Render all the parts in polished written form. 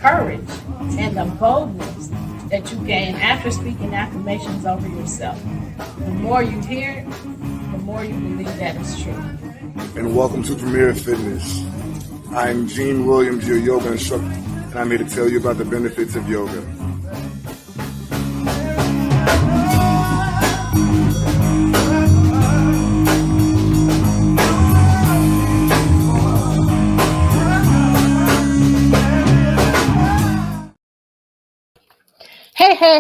Courage and the boldness that you gain after speaking affirmations over yourself. The more you hear it, the more you believe that it's true. And welcome to Premier Fitness. I'm Gene Williams, your yoga instructor, and I'm here to tell you about the benefits of yoga.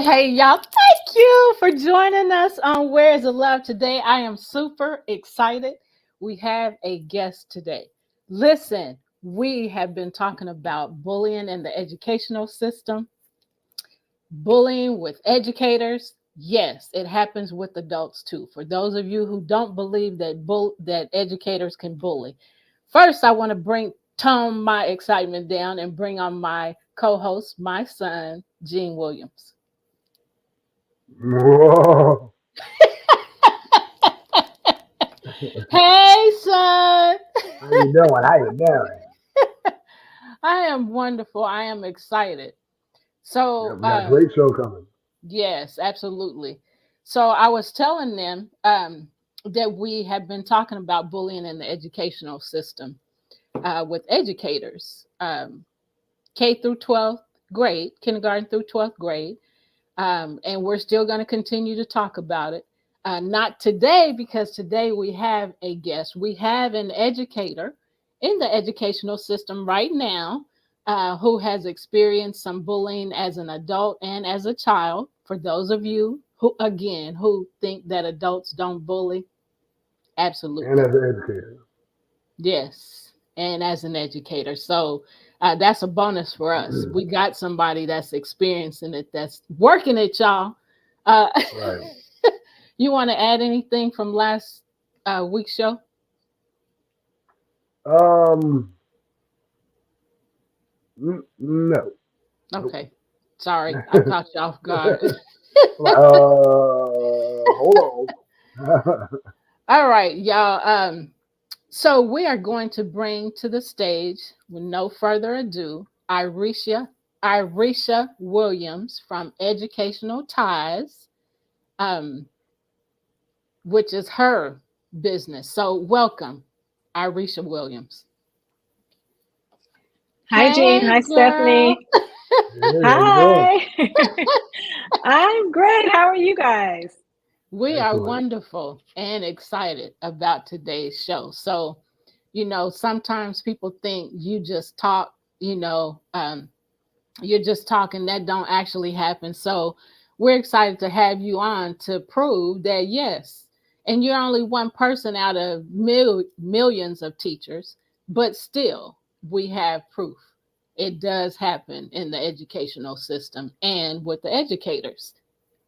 Hey, y'all. Thank you for joining us on Where's the Love today. I am super excited. We have a guest today. Listen, we have been talking about bullying in the educational system, bullying with educators. Yes, it happens with adults too. For those of you who don't believe that educators can bully, first I want to tone my excitement down and bring on my co-host, my son, Gene Williams. Whoa. Hey, son. How you doing? I am wonderful. I am excited. So, We got a great show coming. yes, absolutely. So I was telling them that we have been talking about bullying in the educational system with educators, K through 12th grade, kindergarten through 12th grade. And we're still going to continue to talk about it. Not today, because today we have a guest. We have an educator in the educational system right now who has experienced some bullying as an adult and as a child. For those of you who think that adults don't bully, absolutely. And as an educator. Yes, and as an educator. So that's a bonus for us. We got somebody that's experiencing it, that's working it, y'all. Right. You want to add anything from last week's show? No. Okay. Sorry, I caught you off guard. Hold on. All right, y'all. So we are going to bring to the stage, with no further ado, Irisha Williams from Educational Ties, which is her business. So welcome, Irisha Williams. Hi, Gene. Hi, Stephanie. Hi. I'm great. How are you guys? We are wonderful and excited about today's show. So, sometimes people think you just talk, you're just talking, that don't actually happen. So we're excited to have you on to prove that, yes, and you're only one person out of millions of teachers, but still we have proof. It does happen in the educational system and with the educators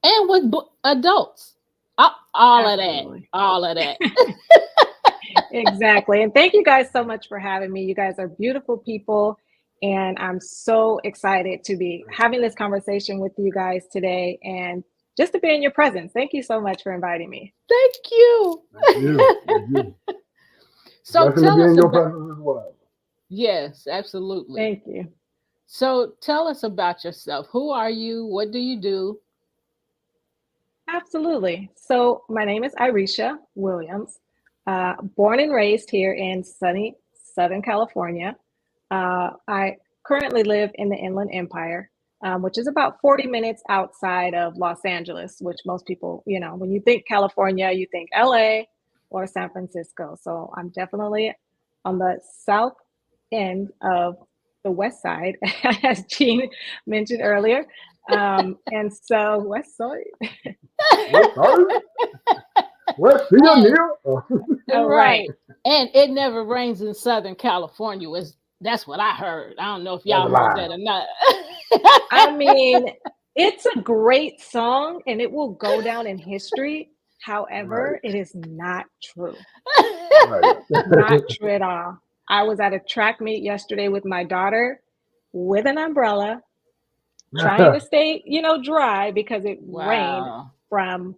and with adults. All of that. Exactly. And thank you guys so much for having me. You guys are beautiful people. And I'm so excited to be having this conversation with you guys today and just to be in your presence. Thank you so much for inviting me. Thank you. Thank you. So tell us your presence as well. Yes, absolutely. Thank you. So tell us about yourself. Who are you? What do you do? Absolutely. So my name is Irisha Williams, born and raised here in sunny Southern California. I currently live in the Inland Empire, which is about 40 minutes outside of Los Angeles, which most people, when you think California, you think LA or San Francisco. So I'm definitely on the south end of the west side, as Gene mentioned earlier. And so West Side. West Neil. Right. And it never rains in Southern California. That's what I heard. I don't know if y'all heard that or not. I mean, it's a great song and it will go down in history However, it is not true. Right. Not true at all. I was at a track meet yesterday with my daughter with an umbrella, trying to stay, dry because it rained Wow. from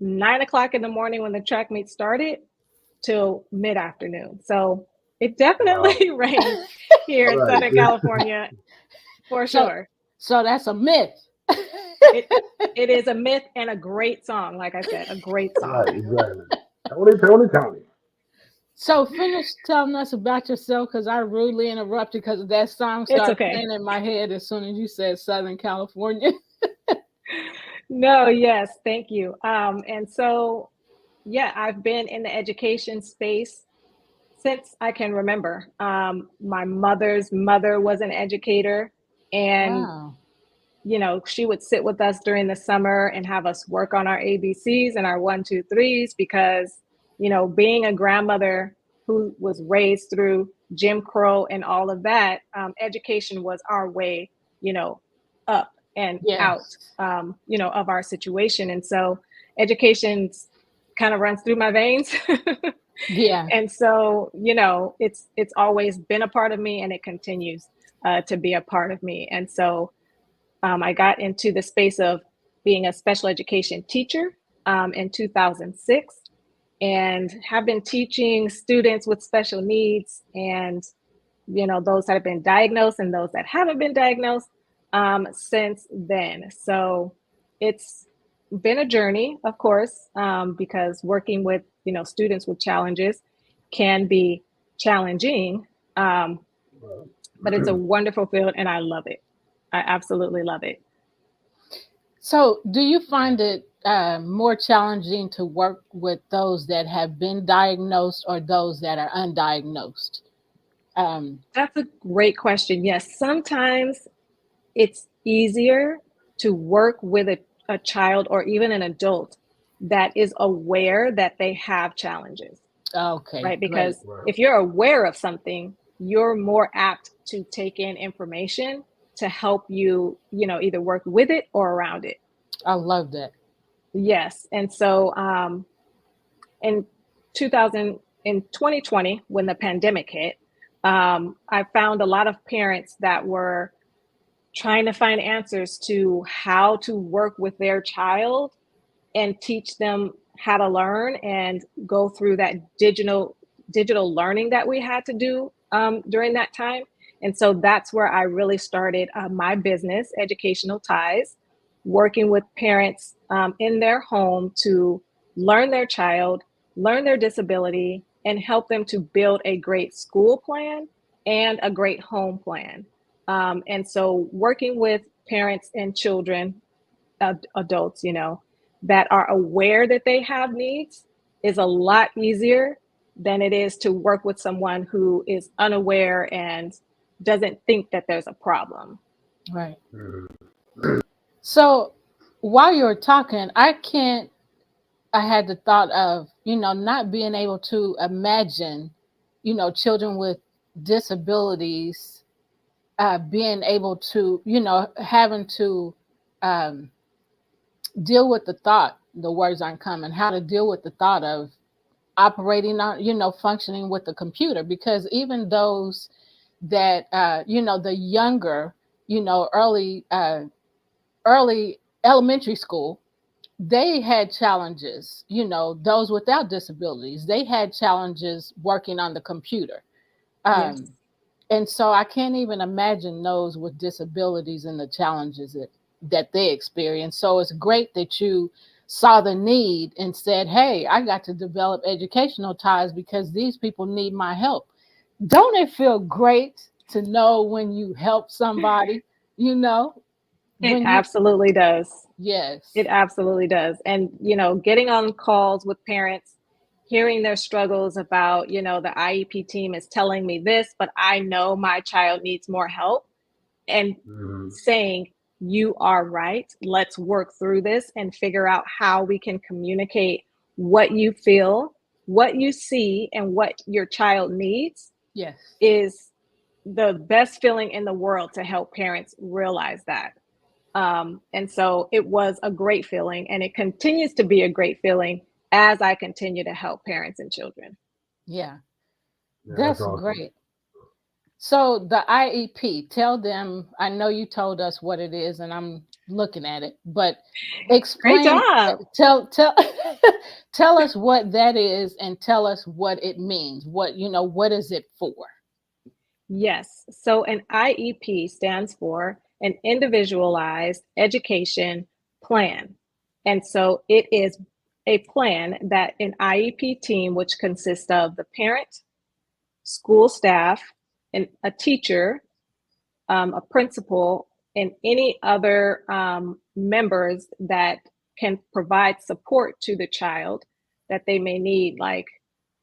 9 o'clock in the morning when the track meet started till mid-afternoon. So it definitely rained here in Right. Southern California for So- sure. So that's a myth. It is a myth and a great song. Like I said, a great Right, song. exactly. Tony. So finish telling us about yourself, because I rudely interrupted because that song It's started okay. playing in my head as soon as you said Southern California. No, yes, thank you. And so, yeah, I've been in the education space since I can remember. My mother's mother was an educator, and Wow. she would sit with us during the summer and have us work on our ABCs and our 1, 2, 3s because, being a grandmother who was raised through Jim Crow and all of that, education was our way, up and Yes. out, of our situation. And so education kind of runs through my veins. Yeah. And so, it's always been a part of me, and it continues to be a part of me. And so I got into the space of being a special education teacher in 2006, and have been teaching students with special needs, and those that have been diagnosed and those that haven't been diagnosed since then. So it's been a journey, of course, because working with students with challenges can be challenging, but it's a wonderful field, and I love it. I absolutely love it. So do you find it more challenging to work with those that have been diagnosed or those that are undiagnosed? That's a great question. Yes, sometimes it's easier to work with a child or even an adult that is aware that they have challenges, Okay. right? Great. Because Right. if you're aware of something, you're more apt to take in information to help you, either work with it or around it. I love that. Yes. And so in 2020, when the pandemic hit, I found a lot of parents that were trying to find answers to how to work with their child and teach them how to learn and go through that digital learning that we had to do during that time. And so that's where I really started my business, Educational Ties, working with parents in their home to learn their child, learn their disability, and help them to build a great school plan and a great home plan. And so working with parents and children, adults, that are aware that they have needs is a lot easier than it is to work with someone who is unaware and doesn't think that there's a problem. Right. Mhm. So while you were talking, I had the thought of, not being able to imagine, children with disabilities being able to, having to deal with the words aren't coming, how to deal with the thought of operating on, functioning with the computer, because even those that, the younger, early elementary school, they had challenges, those without disabilities, they had challenges working on the computer. Yes. And so I can't even imagine those with disabilities and the challenges that they experience. So it's great that you saw the need and said, hey, I got to develop Educational Ties because these people need my help. Don't it feel great to know when you help somebody, It absolutely does. Yes. It absolutely does. And, getting on calls with parents, hearing their struggles about, the IEP team is telling me this, but I know my child needs more help, and Mhm. saying, you are right. Let's work through this and figure out how we can communicate what you feel, what you see, and what your child needs Yes. is the best feeling in the world to help parents realize that. And so it was a great feeling, and it continues to be a great feeling as I continue to help parents and children. Yeah, Yeah, that's awesome. great. So the IEP, tell them, I know you told us what it is and I'm looking at it, but Great explain, job. tell tell us what that is and tell us what it means. What is it for? Yes. So an IEP stands for an individualized education plan. And so it is a plan that an IEP team, which consists of the parent, school staff, and a teacher, a principal, and any other members that can provide support to the child that they may need, like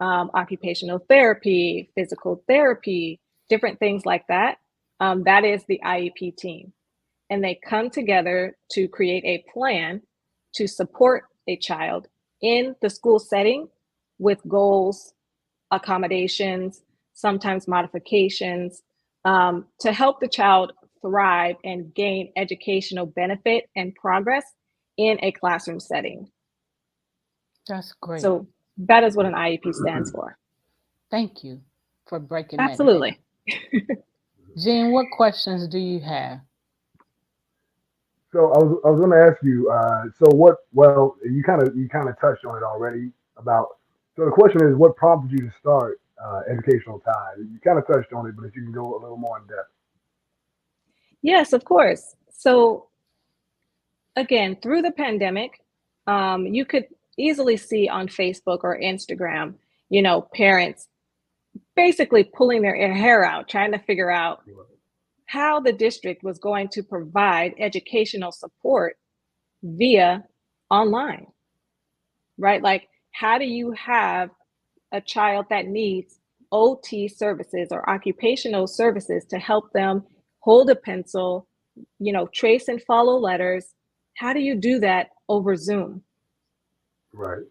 occupational therapy, physical therapy, different things like that. That is the IEP team. And they come together to create a plan to support a child in the school setting with goals, accommodations, sometimes modifications, to help the child thrive and gain educational benefit and progress in a classroom setting. That's great. So that is what an IEP stands for. Thank you for breaking that down. Absolutely. Jean, what questions do you have? So I was going to ask you. So what? Well, you kind of touched on it already about. So the question is, what prompted you to start Educational Tide? You kind of touched on it, but if you can go a little more in depth. Yes, of course. So again, through the pandemic, you could easily see on Facebook or Instagram, parents basically pulling their hair out, trying to figure out how the district was going to provide educational support via online, right? Like, how do you have a child that needs OT services or occupational services to help them hold a pencil, trace and follow letters? How do you do that over Zoom? Right.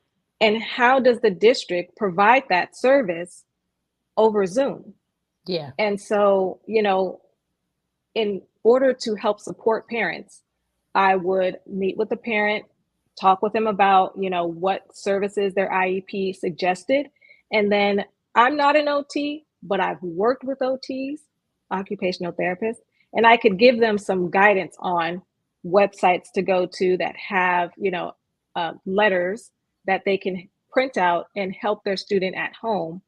And how does the district provide that service over Zoom? Yeah. And so, in order to help support parents, I would meet with the parent, talk with them about, what services their IEP suggested. And then I'm not an OT, but I've worked with OTs, occupational therapists, and I could give them some guidance on websites to go to that have, letters that they can print out and help their student at home,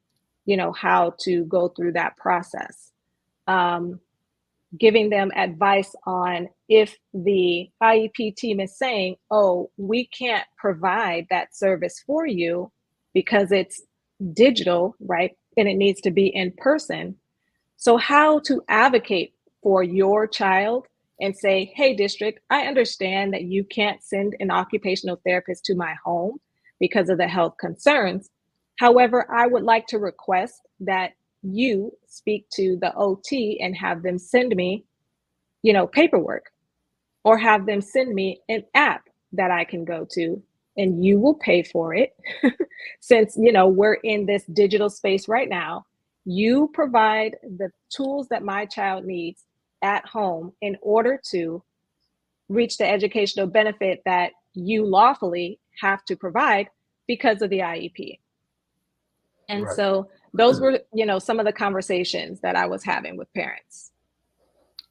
how to go through that process. Giving them advice on if the IEP team is saying, oh, we can't provide that service for you because it's digital, right? And it needs to be in person. So how to advocate for your child and say, hey, district, I understand that you can't send an occupational therapist to my home because of the health concerns. However, I would like to request that you speak to the OT and have them send me, paperwork, or have them send me an app that I can go to, and you will pay for it. Since, we're in this digital space right now, you provide the tools that my child needs at home in order to reach the educational benefit that you lawfully have to provide because of the IEP. And Right. so those were, some of the conversations that I was having with parents.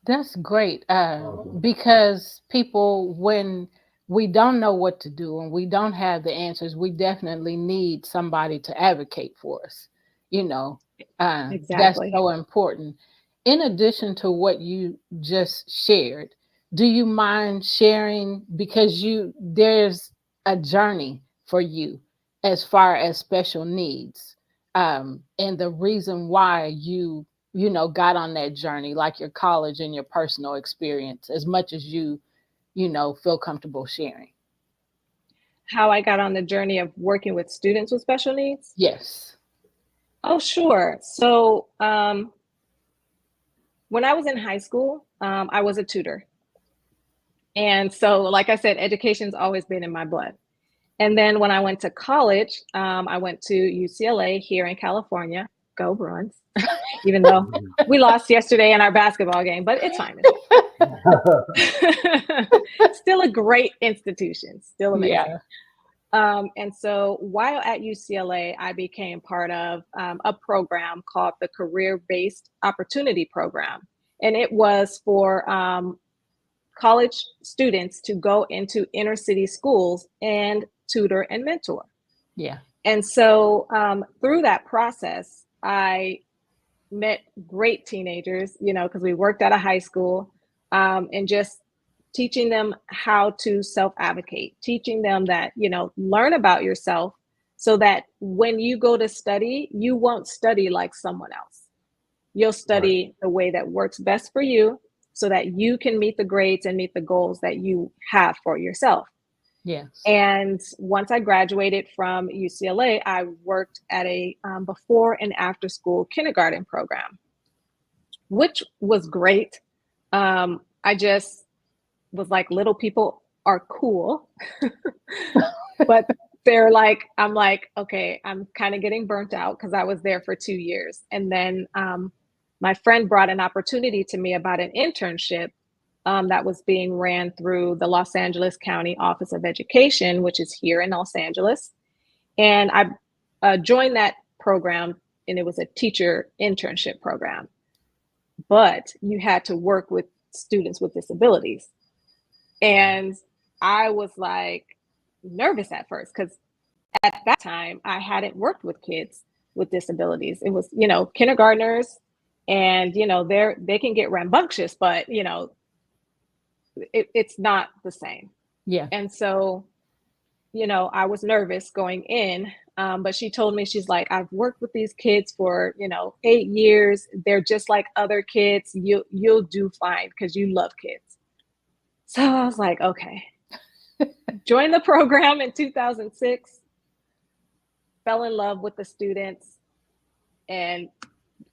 That's great. Awesome. Because people, when we don't know what to do and we don't have the answers, we definitely need somebody to advocate for us. That's Exactly. so important. In addition to what you just shared, do you mind sharing, because there's a journey for you as far as special needs, and the reason why you got on that journey, like your college and your personal experience, as much as you feel comfortable sharing? How I got on the journey of working with students with special needs? Yes. Oh, sure. So when I was in high school, I was a tutor. And so, like I said, education's always been in my blood. And then when I went to college, I went to UCLA here in California. Go Bruins. Even though we lost yesterday in our basketball game, but it's fine. Still a great institution, still amazing. Yeah. And so while at UCLA, I became part of a program called the Career-Based Opportunity Program. And it was for college students to go into inner city schools and tutor and mentor. Yeah. And so through that process, I met great teenagers, because we worked at a high school, and just teaching them how to self-advocate, teaching them that, learn about yourself so that when you go to study, you won't study like someone else. You'll study the way that works best for you so that you can meet the grades and meet the goals that you have for yourself. Yes. And once I graduated from UCLA, I worked at a before and after school kindergarten program, which was great. I just was like, little people are cool, but I'm like, okay, I'm kind of getting burnt out because I was there for 2 years. And then my friend brought an opportunity to me about an internship that was being ran through the Los Angeles County Office of Education, which is here in Los Angeles. And I joined that program, and it was a teacher internship program. But you had to work with students with disabilities. And I was like nervous at first because at that time I hadn't worked with kids with disabilities. It was, kindergartners, and, they can get rambunctious, but, it's not the same. Yeah. And so, I was nervous going in, but she told me, she's like, I've worked with these kids for, 8 years. They're just like other kids. You'll do fine because you love kids. So I was like, okay. Joined the program in 2006, fell in love with the students, and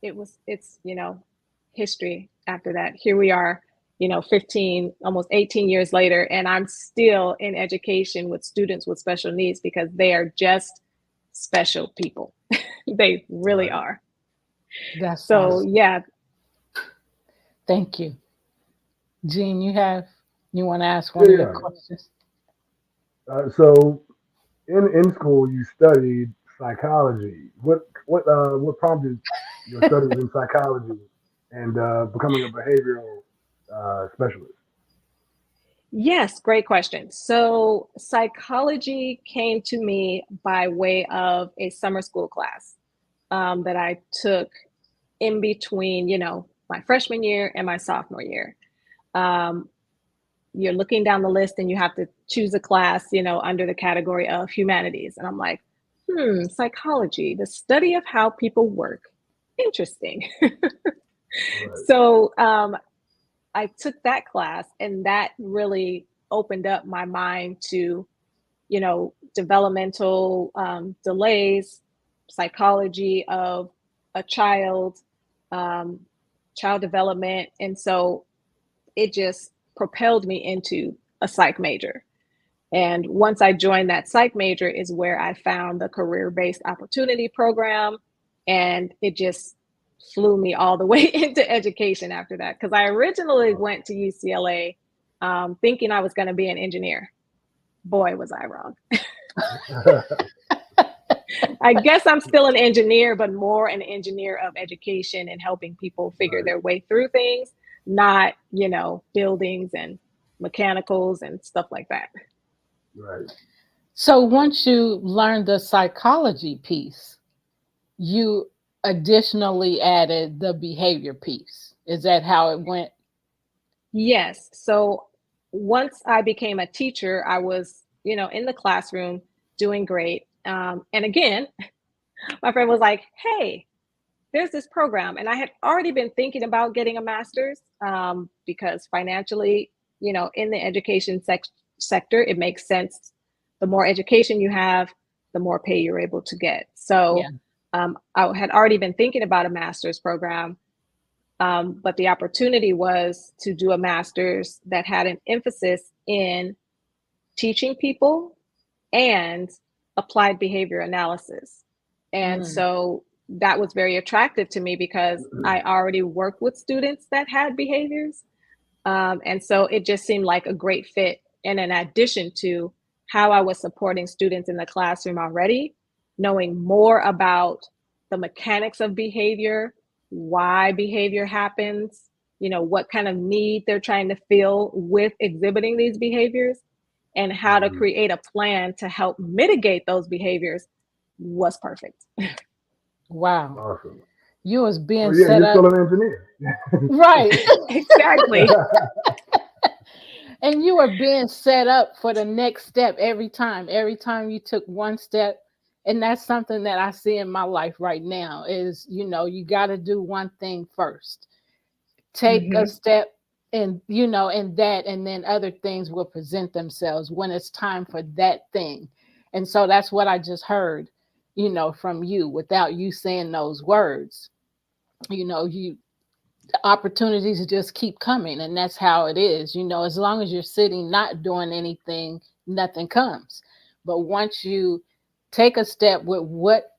it's, history after that. Here we are, 15, almost 18 years later, and I'm still in education with students with special needs because they are just special people. They really are. That's so awesome. Yeah. Thank you. Jean, you want to ask one of your questions? So in school, you studied psychology. What prompted your studies in psychology and becoming a behavioral specialist? Yes, great question. So psychology came to me by way of a summer school class that I took in between, my freshman year and my sophomore year. You're looking down the list and you have to choose a class, under the category of humanities. And I'm like, psychology, the study of how people work. Interesting. So I took that class, and that really opened up my mind to, developmental delays, psychology of a child, child development. And so it just propelled me into a psych major. And once I joined that psych major is where I found the career-based opportunity program. And it just flew me all the way into education after that. Because I originally went to UCLA thinking I was going to be an engineer. Boy, was I wrong. I guess I'm still an engineer, but more an engineer of education and helping people figure their way through things, not, buildings and mechanicals and stuff like that. Right. So once you learned the psychology piece, you additionally added the behavior piece. Is that how it went? Yes. So once I became a teacher, I was, in the classroom doing great. And again, my friend was like, hey, there's this program. And I had already been thinking about getting a master's because financially, in the education sector, it makes sense. The more education you have, the more pay you're able to get. So I had already been thinking about a master's program, but the opportunity was to do a master's that had an emphasis in teaching people and applied behavior analysis. And so that was very attractive to me because I already worked with students that had behaviors. And so it just seemed like a great fit. And in addition to how I was supporting students in the classroom already, knowing more about the mechanics of behavior, why behavior happens, what kind of need they're trying to fill with exhibiting these behaviors, and how to create a plan to help mitigate those behaviors was perfect. Wow. Awesome. You was being So yeah, set you're up. still an engineer. Right. Exactly. And you were being set up for the next step every time you took one step. And that's something that I see in my life right now is, you got to do one thing first. Take a step and, in that, and then other things will present themselves when it's time for that thing. And so that's what I just heard, from you without you saying those words. Opportunities just keep coming, and that's how it is. As long as you're sitting not doing anything, nothing comes. But once you take a step with what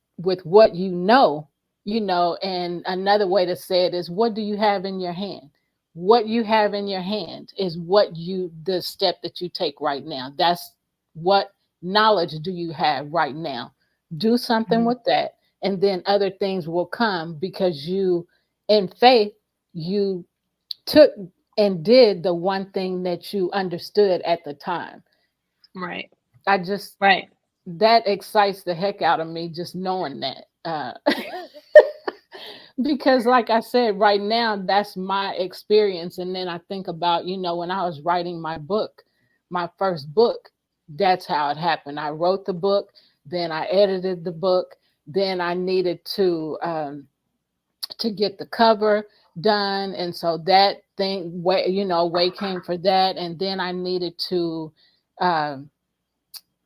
and another way to say it is, what do you have in your hand? What you have in your hand is the step that you take right now. That's what knowledge do you have right now. Do something with that, and then other things will come, because you, in faith, you took and did the one thing that you understood at the time. Right. That excites the heck out of me, just knowing that. Because like I said, right now, that's my experience. And then I think about, when I was writing my first book, that's how it happened. I wrote the book, then I edited the book, then I needed to get the cover done, and so that thing way came for that, and then I needed to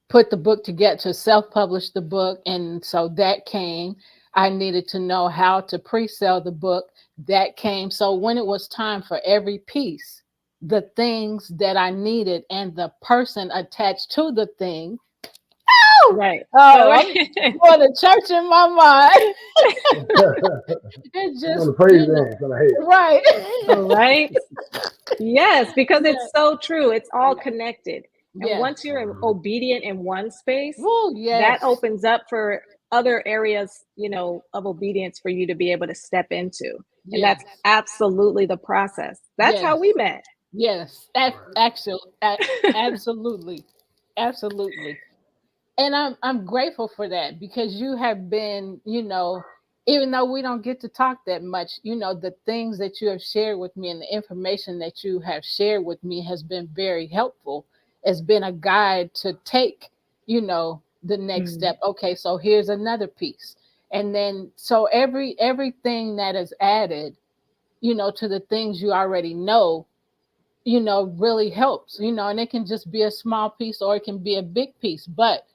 put the book together, to self-publish the book, and so that came. I needed to know how to pre-sell the book. That came. So when it was time for every piece, the things that I needed and the person attached to the thing. Right. I'm going to church in my mind. It just the praise dance on the head. Right. Right. Yes, because it's so true. It's all connected. And once you're obedient in one space, that opens up for other areas, of obedience for you to be able to step into. And that's absolutely the process. That's how we met. Yes, actually, absolutely, absolutely. And I'm grateful for that, because you have been, even though we don't get to talk that much, the things that you have shared with me and the information that you have shared with me has been very helpful. It's been a guide to take, the next step. Okay, so here's another piece. And then, so everything that is added, to the things you already know, really helps, and it can just be a small piece or it can be a big piece. But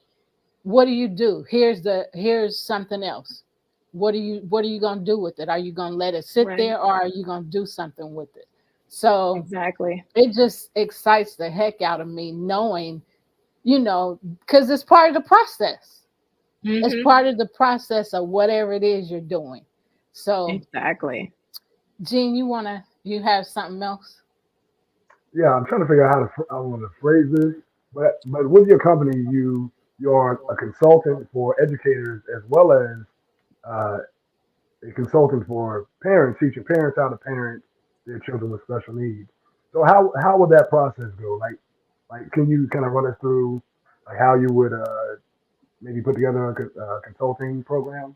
what do? Here's something else. What are you going to do with it? Are you going to let it sit there, or are you going to do something with it? So exactly, it just excites the heck out of me knowing, because it's part of the process. It's part of the process of whatever it is you're doing. So exactly. Gene, you have something else? Yeah, I'm trying to figure out how I want to phrase this, but with your company, you're a consultant for educators as well as a consultant for parents, teaching parents how to parent their children with special needs. So how would that process go? Like, can you kind of run us through like how you would maybe put together a consulting program?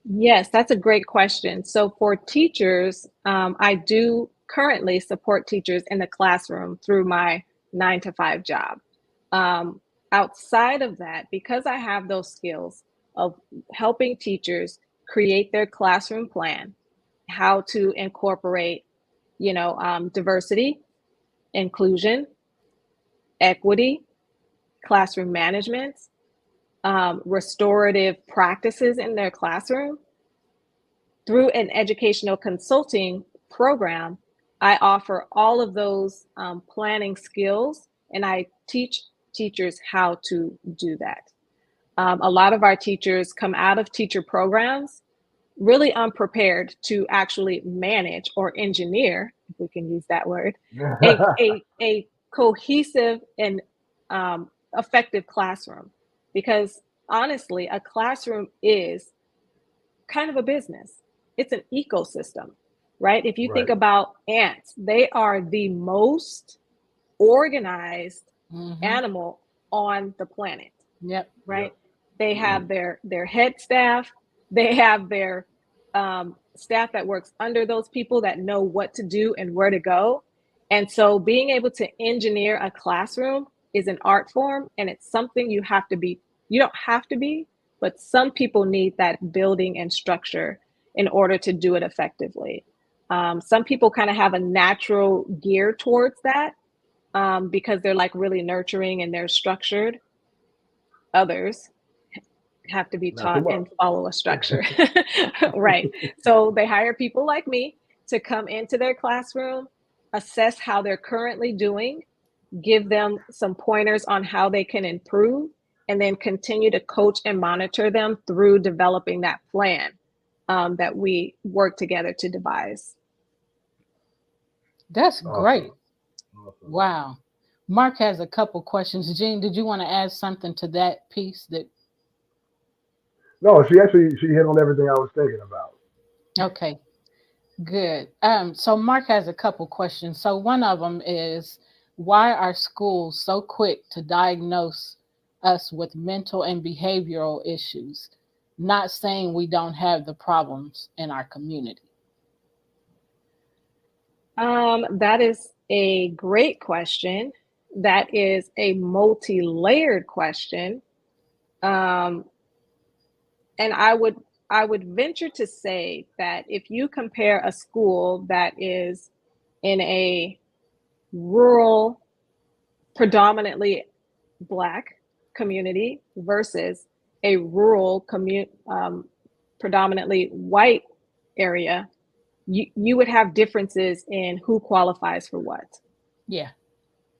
Yes, that's a great question. So for teachers, I do currently support teachers in the classroom through my 9-to-5 job. Outside of that, because I have those skills of helping teachers create their classroom plan, how to incorporate, diversity, inclusion, equity, classroom management, restorative practices in their classroom. Through an educational consulting program, I offer all of those planning skills, and I teach teachers how to do that. A lot of our teachers come out of teacher programs really unprepared to actually manage or engineer, if we can use that word, a cohesive and effective classroom. Because honestly, a classroom is kind of a business. It's an ecosystem, right? If you think Right. about ants, they are the most organized Mm-hmm. animal on the planet, Yep. right? Yep. They have their head staff, they have their staff that works under those people that know what to do and where to go. And so being able to engineer a classroom is an art form, and it's something you have to be, you don't have to be, but some people need that building and structure in order to do it effectively. Some people kind of have a natural gear towards that because they're like really nurturing and they're structured. Others have to be Not so taught and much. follow a structure. Right. So they hire people like me to come into their classroom, assess how they're currently doing, give them some pointers on how they can improve, and then continue to coach and monitor them through developing that plan that we work together to devise. That's Awesome. great. Awesome. Wow. Mark has a couple questions. Jean, did you want to add something to that piece? No, she hit on everything I was thinking about. Okay, good. So Mark has a couple questions. So one of them is, why are schools so quick to diagnose us with mental and behavioral issues? Not saying we don't have the problems in our community. That is a great question. That is a multi-layered question. And I would venture to say that if you compare a school that is in a rural, predominantly Black community versus a rural, predominantly white area, you would have differences in who qualifies for what. Yeah.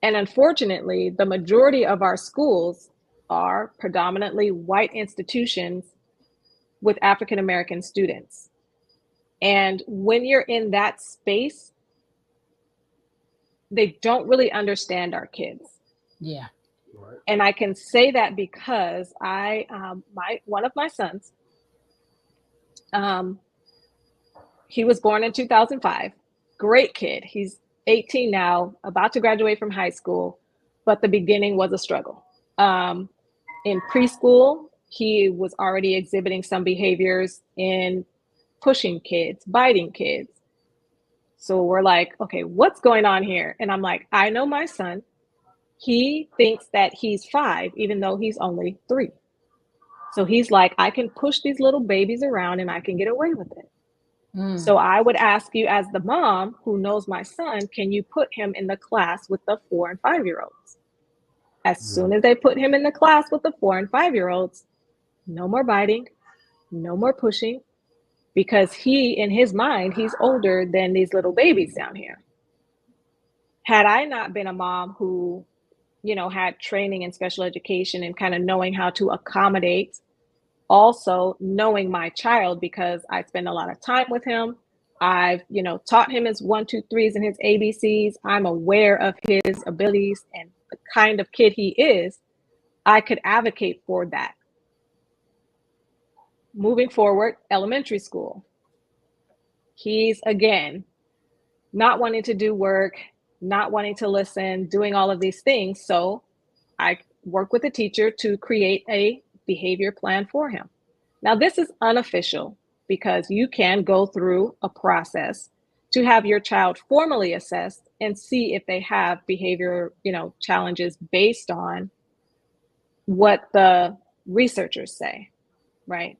And unfortunately, the majority of our schools are predominantly white institutions with African American students. And when you're in that space, they don't really understand our kids. Yeah. Right. And I can say that because one of my sons, he was born in 2005. Great kid. He's 18 now, about to graduate from high school, but the beginning was a struggle. In preschool, he was already exhibiting some behaviors in pushing kids, biting kids. So we're like, okay, what's going on here? And I'm like, I know my son. He thinks that he's 5, even though he's only 3. So he's like, I can push these little babies around and I can get away with it. So I would ask you, as the mom who knows my son, can you put him in the class with the 4 and 5-year-olds? As soon as they put him in the class with the 4 and 5-year-olds, no more biting, no more pushing, because he, in his mind, he's older than these little babies down here. Had I not been a mom who, had training in special education and kind of knowing how to accommodate, also knowing my child, because I spend a lot of time with him. I've, taught him his 1, 2, 3s and his ABCs. I'm aware of his abilities and the kind of kid he is. I could advocate for that. Moving forward, elementary school. He's, again, not wanting to do work, not wanting to listen, doing all of these things. So I work with a teacher to create a behavior plan for him. Now, this is unofficial because you can go through a process to have your child formally assessed and see if they have behavior, challenges based on what the researchers say, right?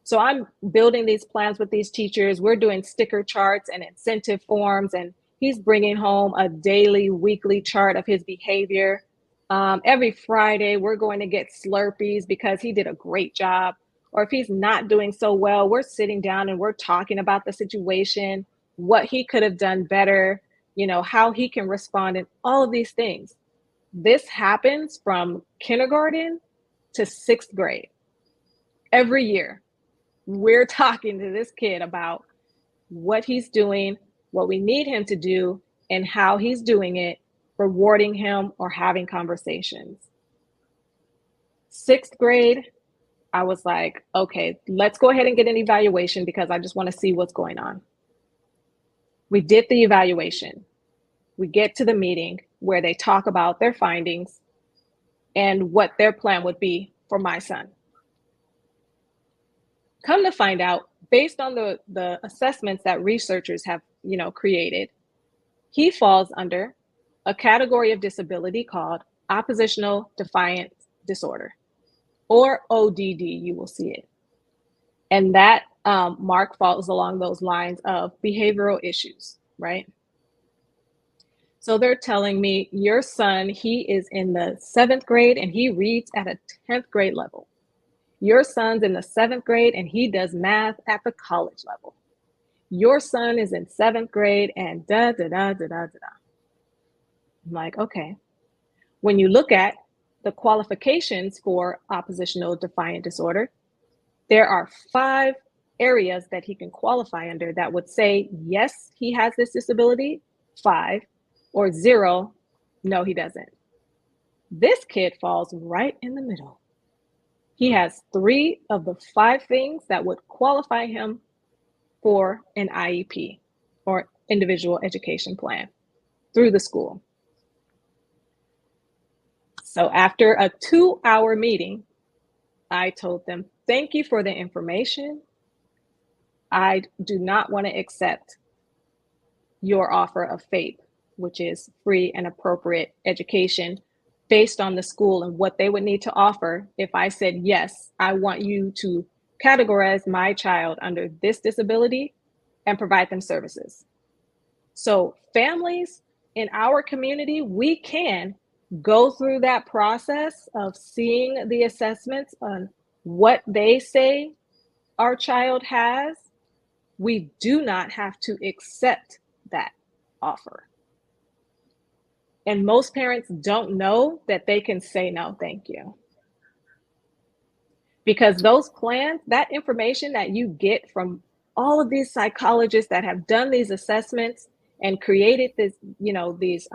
So I'm building these plans with these teachers. We're doing sticker charts and incentive forms, and he's bringing home a daily, weekly chart of his behavior. Every Friday, we're going to get Slurpees because he did a great job. Or if he's not doing so well, we're sitting down and we're talking about the situation, what he could have done better, how he can respond, and all of these things. This happens from kindergarten to 6th grade every year. we're talking to this kid about what he's doing, what we need him to do, and how he's doing it, rewarding him or having conversations. 6th grade, I was like, okay, let's go ahead and get an evaluation because I just want to see what's going on. We did the evaluation. We get to the meeting where they talk about their findings and what their plan would be for my son. Come to find out, based on the assessments that researchers have, created, he falls under a category of disability called oppositional defiant disorder, or ODD, you will see it. And that mark falls along those lines of behavioral issues, right? So they're telling me, your son, he is in the 7th grade and he reads at a 10th grade level. Your son's in the 7th grade and he does math at the college level. Your son is in 7th grade and da, da, da, da, da, da, da. I'm like, okay. When you look at the qualifications for oppositional defiant disorder, there are 5 areas that he can qualify under that would say, yes, he has this disability, 5, or 0, no, he doesn't. This kid falls right in the middle. He has 3 of the 5 things that would qualify him for an IEP, or individual education plan, through the school. So after a 2-hour meeting, I told them, thank you for the information. I do not want to accept your offer of FAPE, which is free and appropriate education, based on the school and what they would need to offer. If I said, yes, I want you to categorize my child under this disability and provide them services. So families in our community, we can go through that process of seeing the assessments on what they say our child has. We do not have to accept that offer. And most parents don't know that they can say no, thank you. Because those plans, that information that you get from all of these psychologists that have done these assessments and created this, these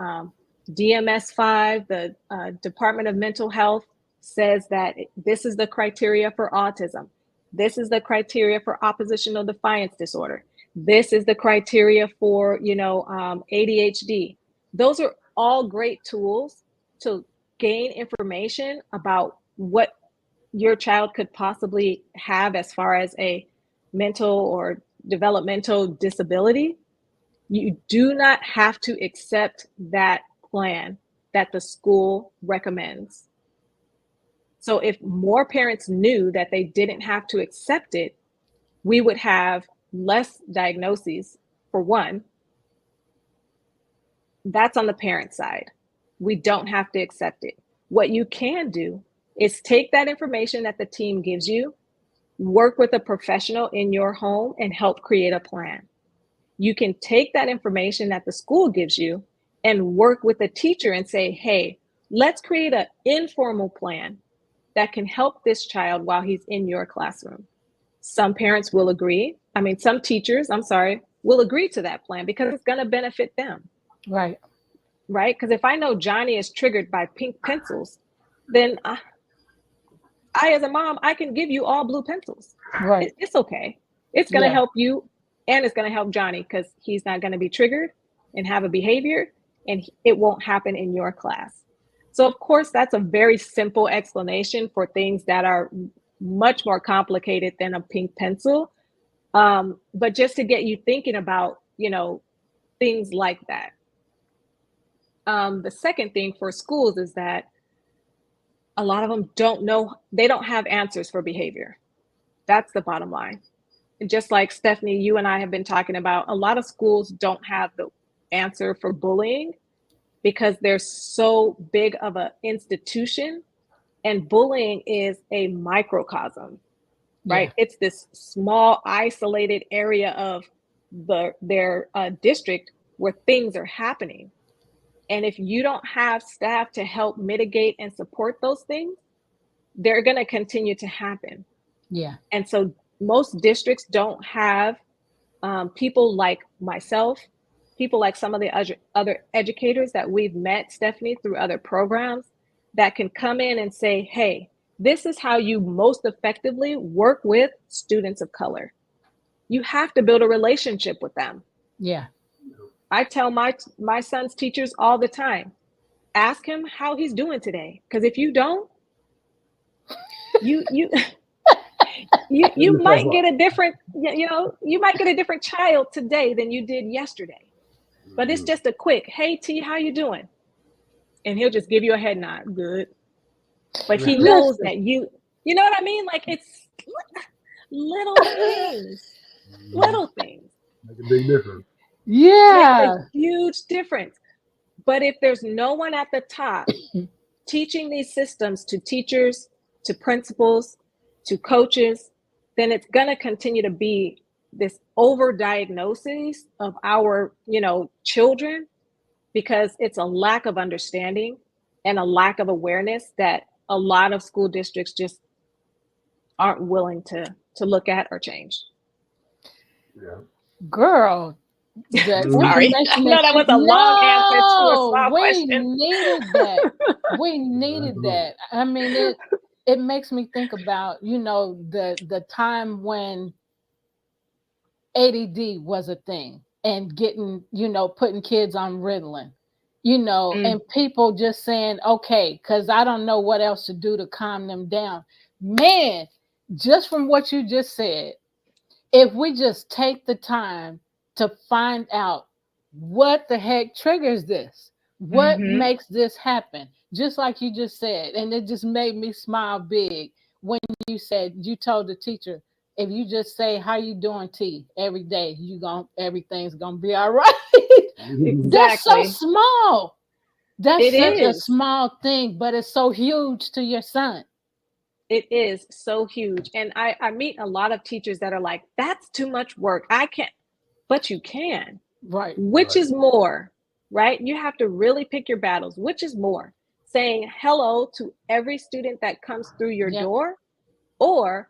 DMS-5, the Department of Mental Health says that this is the criteria for autism. This is the criteria for oppositional defiance disorder. This is the criteria for, ADHD. Those are all great tools to gain information about what your child could possibly have as far as a mental or developmental disability. You do not have to accept that plan that the school recommends. So if more parents knew that they didn't have to accept it, we would have less diagnoses, for one. That's on the parent side. We don't have to accept it. What you can do is take that information that the team gives you, work with a professional in your home and help create a plan. You can take that information that the school gives you and work with a teacher and say, hey, let's create an informal plan that can help this child while he's in your classroom. Some parents will agree. Some teachers, will agree to that plan because it's going to benefit them. Right. Right? Because if I know Johnny is triggered by pink pencils, then I, as a mom, I can give you all blue pencils. Right. It's okay. It's going to help you, and it's going to help Johnny because he's not going to be triggered and have a behavior, and it won't happen in your class. So of course, that's a very simple explanation for things that are much more complicated than a pink pencil. But just to get you thinking about, things like that. The second thing for schools is that a lot of them don't know, they don't have answers for behavior. That's the bottom line. And just like Stephanie, you and I have been talking about, a lot of schools don't have the answer for bullying because they're so big of an institution, and bullying is a microcosm, right? Yeah. It's this small isolated area of their district where things are happening. And if you don't have staff to help mitigate and support those things, they're going to continue to happen. Yeah. And so most districts don't have people like myself, people like some of the other educators that we've met, Stephanie, through other programs that can come in and say, hey, this is how you most effectively work with students of color. You have to build a relationship with them. Yeah. I tell my son's teachers all the time, ask him how he's doing today. Because if you don't, you might get a different, you might get a different child today than you did yesterday. But it's just a quick, hey T, how you doing? And he'll just give you a head nod, good. But he knows that you know what I mean? Like, it's little things, little things. Make a big difference. Yeah. Make a huge difference. But if there's no one at the top teaching these systems to teachers, to principals, to coaches, then it's going to continue to be this overdiagnosis of our, children, because it's a lack of understanding and a lack of awareness that a lot of school districts just aren't willing to look at or change. Yeah. Girl. Sorry, I know that was a long answer to a small question. Needed that. We needed that. I mean, it makes me think about, the time when ADD was a thing and getting, putting kids on Ritalin, and people just saying, okay, because I don't know what else to do to calm them down. Man, just from what you just said, if we just take the time to find out what the heck triggers this, what makes this happen, just like you just said, and it just made me smile big when you said, you told the teacher, if you just say, how you doing, T, every day, everything's gonna be all right. Exactly. That's so small. That's such a is. small thing, but it's so huge to your son. It is so huge. And I meet a lot of teachers that are like, that's too much work. I can't, but you can. Right. Which is more, right? You have to really pick your battles. Which is more? Saying hello to every student that comes through your door, or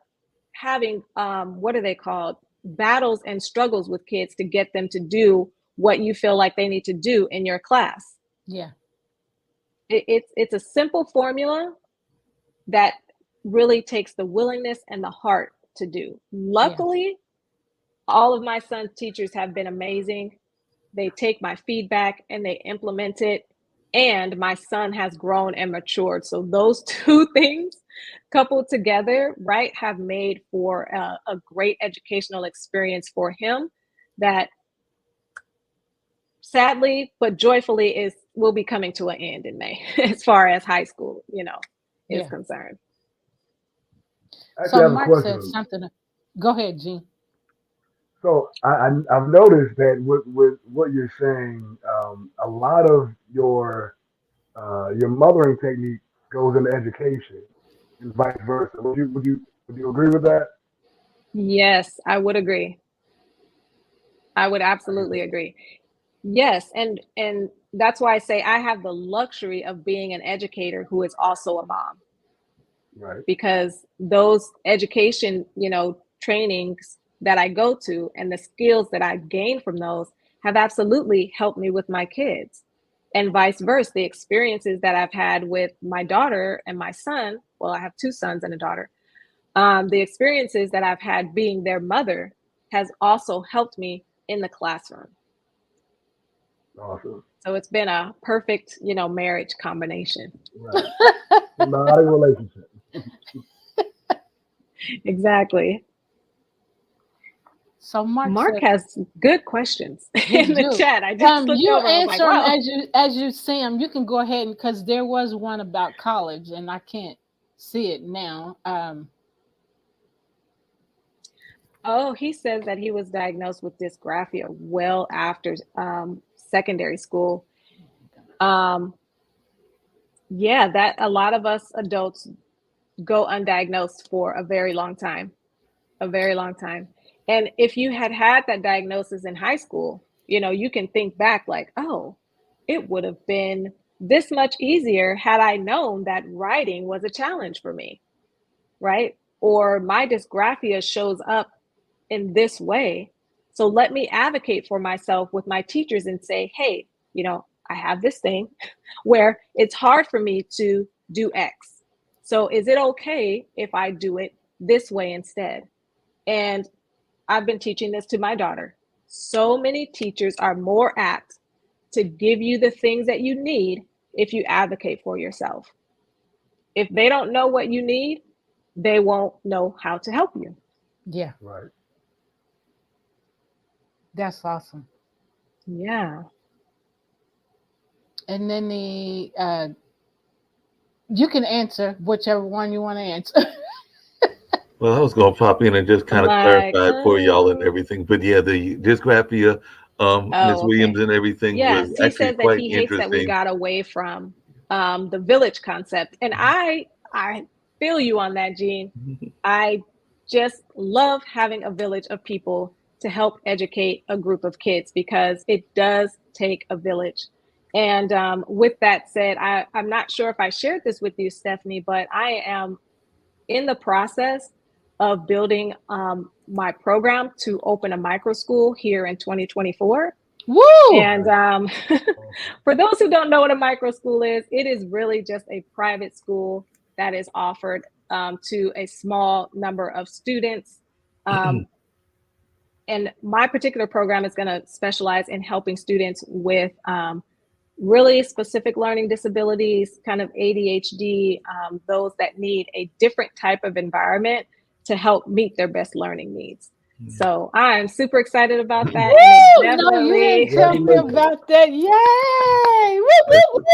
having, what are they called? Battles and struggles with kids to get them to do what you feel like they need to do in your class. Yeah. It's a simple formula that really takes the willingness and the heart to do. Luckily, all of my son's teachers have been amazing. They take my feedback and they implement it. And my son has grown and matured. So those two things coupled together, right, have made for a great educational experience for him that sadly, but joyfully will be coming to an end in May as far as high school, is concerned. Actually, So Mark said something. Go ahead, Gene. So I've noticed that with what you're saying, a lot of your mothering technique goes into education and vice versa. Would you agree with that? Yes, I would agree. I would absolutely agree. Yes, and that's why I say I have the luxury of being an educator who is also a mom. Right. Because those education, trainings that I go to and the skills that I've gained from those have absolutely helped me with my kids, and vice versa. The experiences that I've had with my daughter and my son, well, I have two sons and a daughter. The experiences that I've had being their mother has also helped me in the classroom. Awesome. So it's been a perfect, marriage combination. Right. Symbiotic relationship. Exactly. So Mark has good questions in the chat. I just looked you over. answer Wow. as you see them. You can go ahead, because there was one about college, and I can't see it now. He says that he was diagnosed with dysgraphia well after secondary school. That a lot of us adults go undiagnosed for a very long time. And if you had that diagnosis in high school, you can think back like, oh, it would have been this much easier had I known that writing was a challenge for me, right? or my dysgraphia shows up in this way. So let me advocate for myself with my teachers and say, hey, I have this thing where it's hard for me to do X. So is it okay if I do it this way instead? And I've been teaching this to my daughter. So many teachers are more apt to give you the things that you need if you advocate for yourself. If they don't know what you need, they won't know how to help you. Yeah, Right. that's awesome. Yeah. And then you can answer whichever one you want to answer. Well, I was going to pop in and just kind of Like, clarify for y'all and everything. But yeah, the dysgraphia, Miss okay. Williams and everything Yes, was he actually says that quite he hates that we interesting. got away from the village concept. And I feel you on that, Gene. I just love having a village of people to help educate a group of kids because it does take a village. And with that said, I'm not sure if I shared this with you, Stephanie, but I am in the process of building my program to open a micro school here in 2024. Woo! And for those who don't know what a micro school is, it is really just a private school that is offered to a small number of students. And my particular program is going to specialize in helping students with really specific learning disabilities, kind of ADHD, those that need a different type of environment to help meet their best learning needs. So I'm super excited about that. Woo! And No, you didn't tell me about that. Yay! Woo, woo, woo.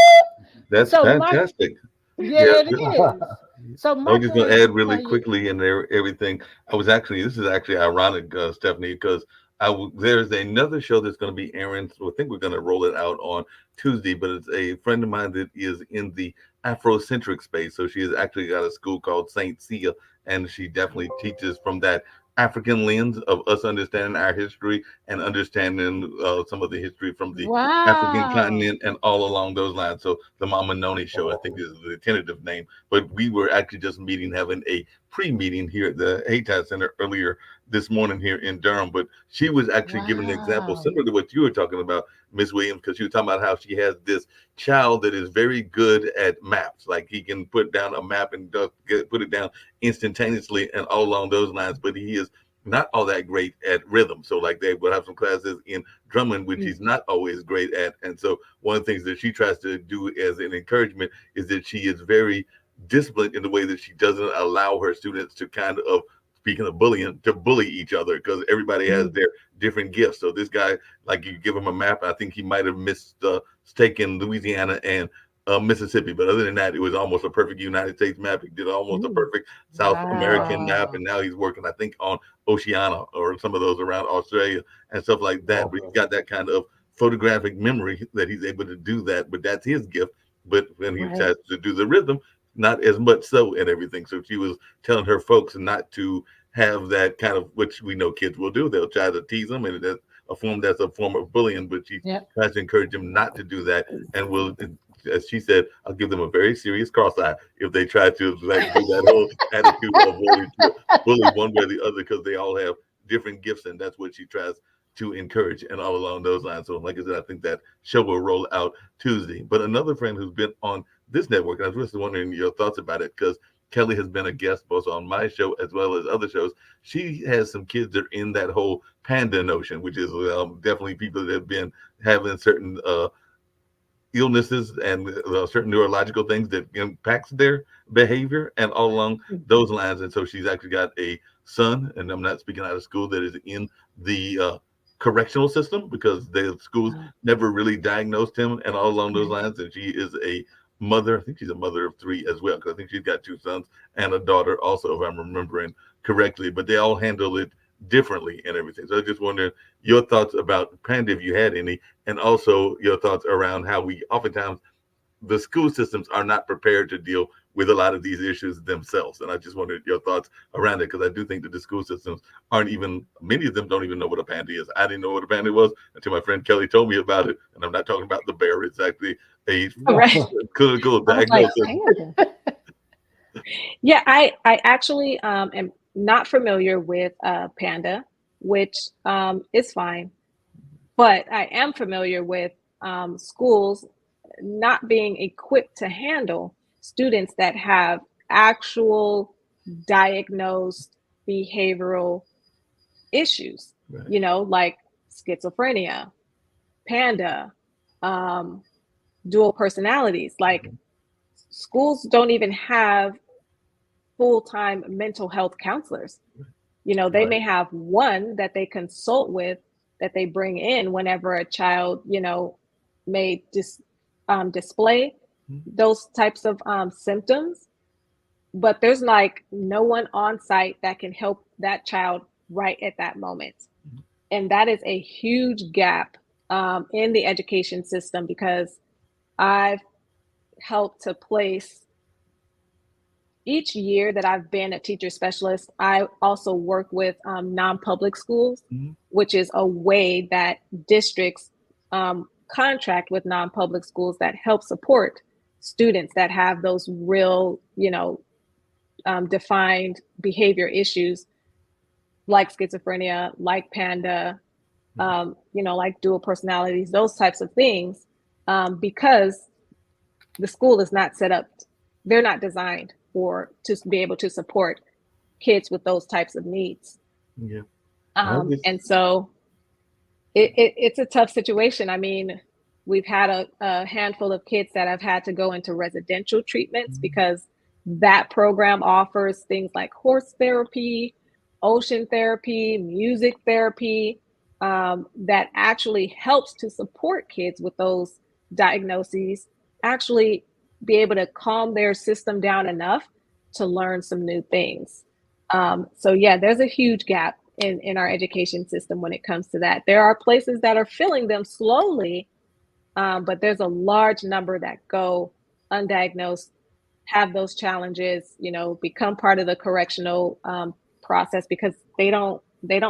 That's So fantastic. Yeah, it is. So I was just going to question add really for you- quickly in there everything. This is actually ironic, Stephanie, because there's another show that's going to be airing. So I think we're going to roll it out on Tuesday, but it's a friend of mine that is in the Afrocentric space. So she has actually got a school called Saint Sia, and she definitely teaches from that African lens of us understanding our history and understanding some of the history from the African continent and all along those lines. So the Mama Noni Show, I think, is the tentative name. But we were actually just having a pre-meeting here at the Hayti Center earlier this morning here in Durham. But she was actually giving an example similar to what you were talking about, Miss Williams, because she was talking about how she has this child that is very good at maps. Like he can put down a map and put it down instantaneously and all along those lines. But he is not all that great at rhythm. So like they will have some classes in drumming, which he's not always great at. And so one of the things that she tries to do as an encouragement is that she is very disciplined in the way that she doesn't allow her students to kind of, speaking of bullying, to bully each other, because everybody has their different gifts. So this guy, like you give him a map, I think he might have mistaken Louisiana and Mississippi, but other than that, it was almost a perfect United States map. He did almost a perfect South American map, and now he's working, I think, on Oceania or some of those around Australia and stuff like that. But he's got that kind of photographic memory that he's able to do that, but that's his gift. But when he tries to do the rhythm, not as much so and everything. So she was telling her folks not to have that kind of, which we know kids will do. They'll try to tease them, and that's a form of bullying, but she tries to encourage them not to do that, and will, as she said, I'll give them a very serious cross eye if they try to do that whole attitude of bully one way or the other, because they all have different gifts, and that's what she tries to encourage and all along those lines. So like I said, I think that show will roll out Tuesday. But another friend who's been on this network, and I was just wondering your thoughts about it, because Kelly has been a guest both on my show as well as other shows. She has some kids that are in that whole panda notion, which is definitely people that have been having certain illnesses and certain neurological things that impacts their behavior and all along those lines. And so she's actually got a son, and I'm not speaking out of school, that is in the correctional system, because the schools never really diagnosed him and all along those lines. And she is a mother. I think she's a mother of 3 as well, because I think she's got 2 sons and a daughter also, if I'm remembering correctly. But they all handle it differently and everything. So I just wondered your thoughts about Panda, if you had any, and also your thoughts around how we oftentimes, the school systems are not prepared to deal with a lot of these issues themselves. And I just wondered your thoughts around it, because I do think that the school systems many of them don't even know what a panda is. I didn't know what a panda was until my friend Kelly told me about it. And I'm not talking about the bear. It's actually a clinical diagnosis. Yeah, I actually am not familiar with Panda, which is fine, but I am familiar with schools not being equipped to handle students that have actual diagnosed behavioral issues, Right. you know, like schizophrenia, Panda, um, dual personalities. Like, Mhm. schools don't even have full-time mental health counselors. You know, they Right. may have one that they consult with, that they bring in whenever a child, you know, may display Mhm. those types of symptoms, but there's like no one on site that can help that child right at that moment. And that is a huge gap in the education system, because I've helped to place, each year that I've been a teacher specialist, I also work with non-public schools, Mhm. which is a way that districts contract with non-public schools that help support students that have those real, you know, defined behavior issues like schizophrenia, like Panda, you know, like dual personalities, those types of things, because the school is not set up, they're not designed for to be able to support kids with those types of needs. Yeah. I just And so it's a tough situation. I mean, we've had a handful of kids that have had to go into residential treatments because that program offers things like horse therapy, ocean therapy, music therapy, that actually helps to support kids with those diagnoses, actually be able to calm their system down enough to learn some new things. So yeah, there's a huge gap in our education system when it comes to that. There are places that are filling them slowly, but there's a large number that go undiagnosed, have those challenges, you know, become part of the correctional process because they don't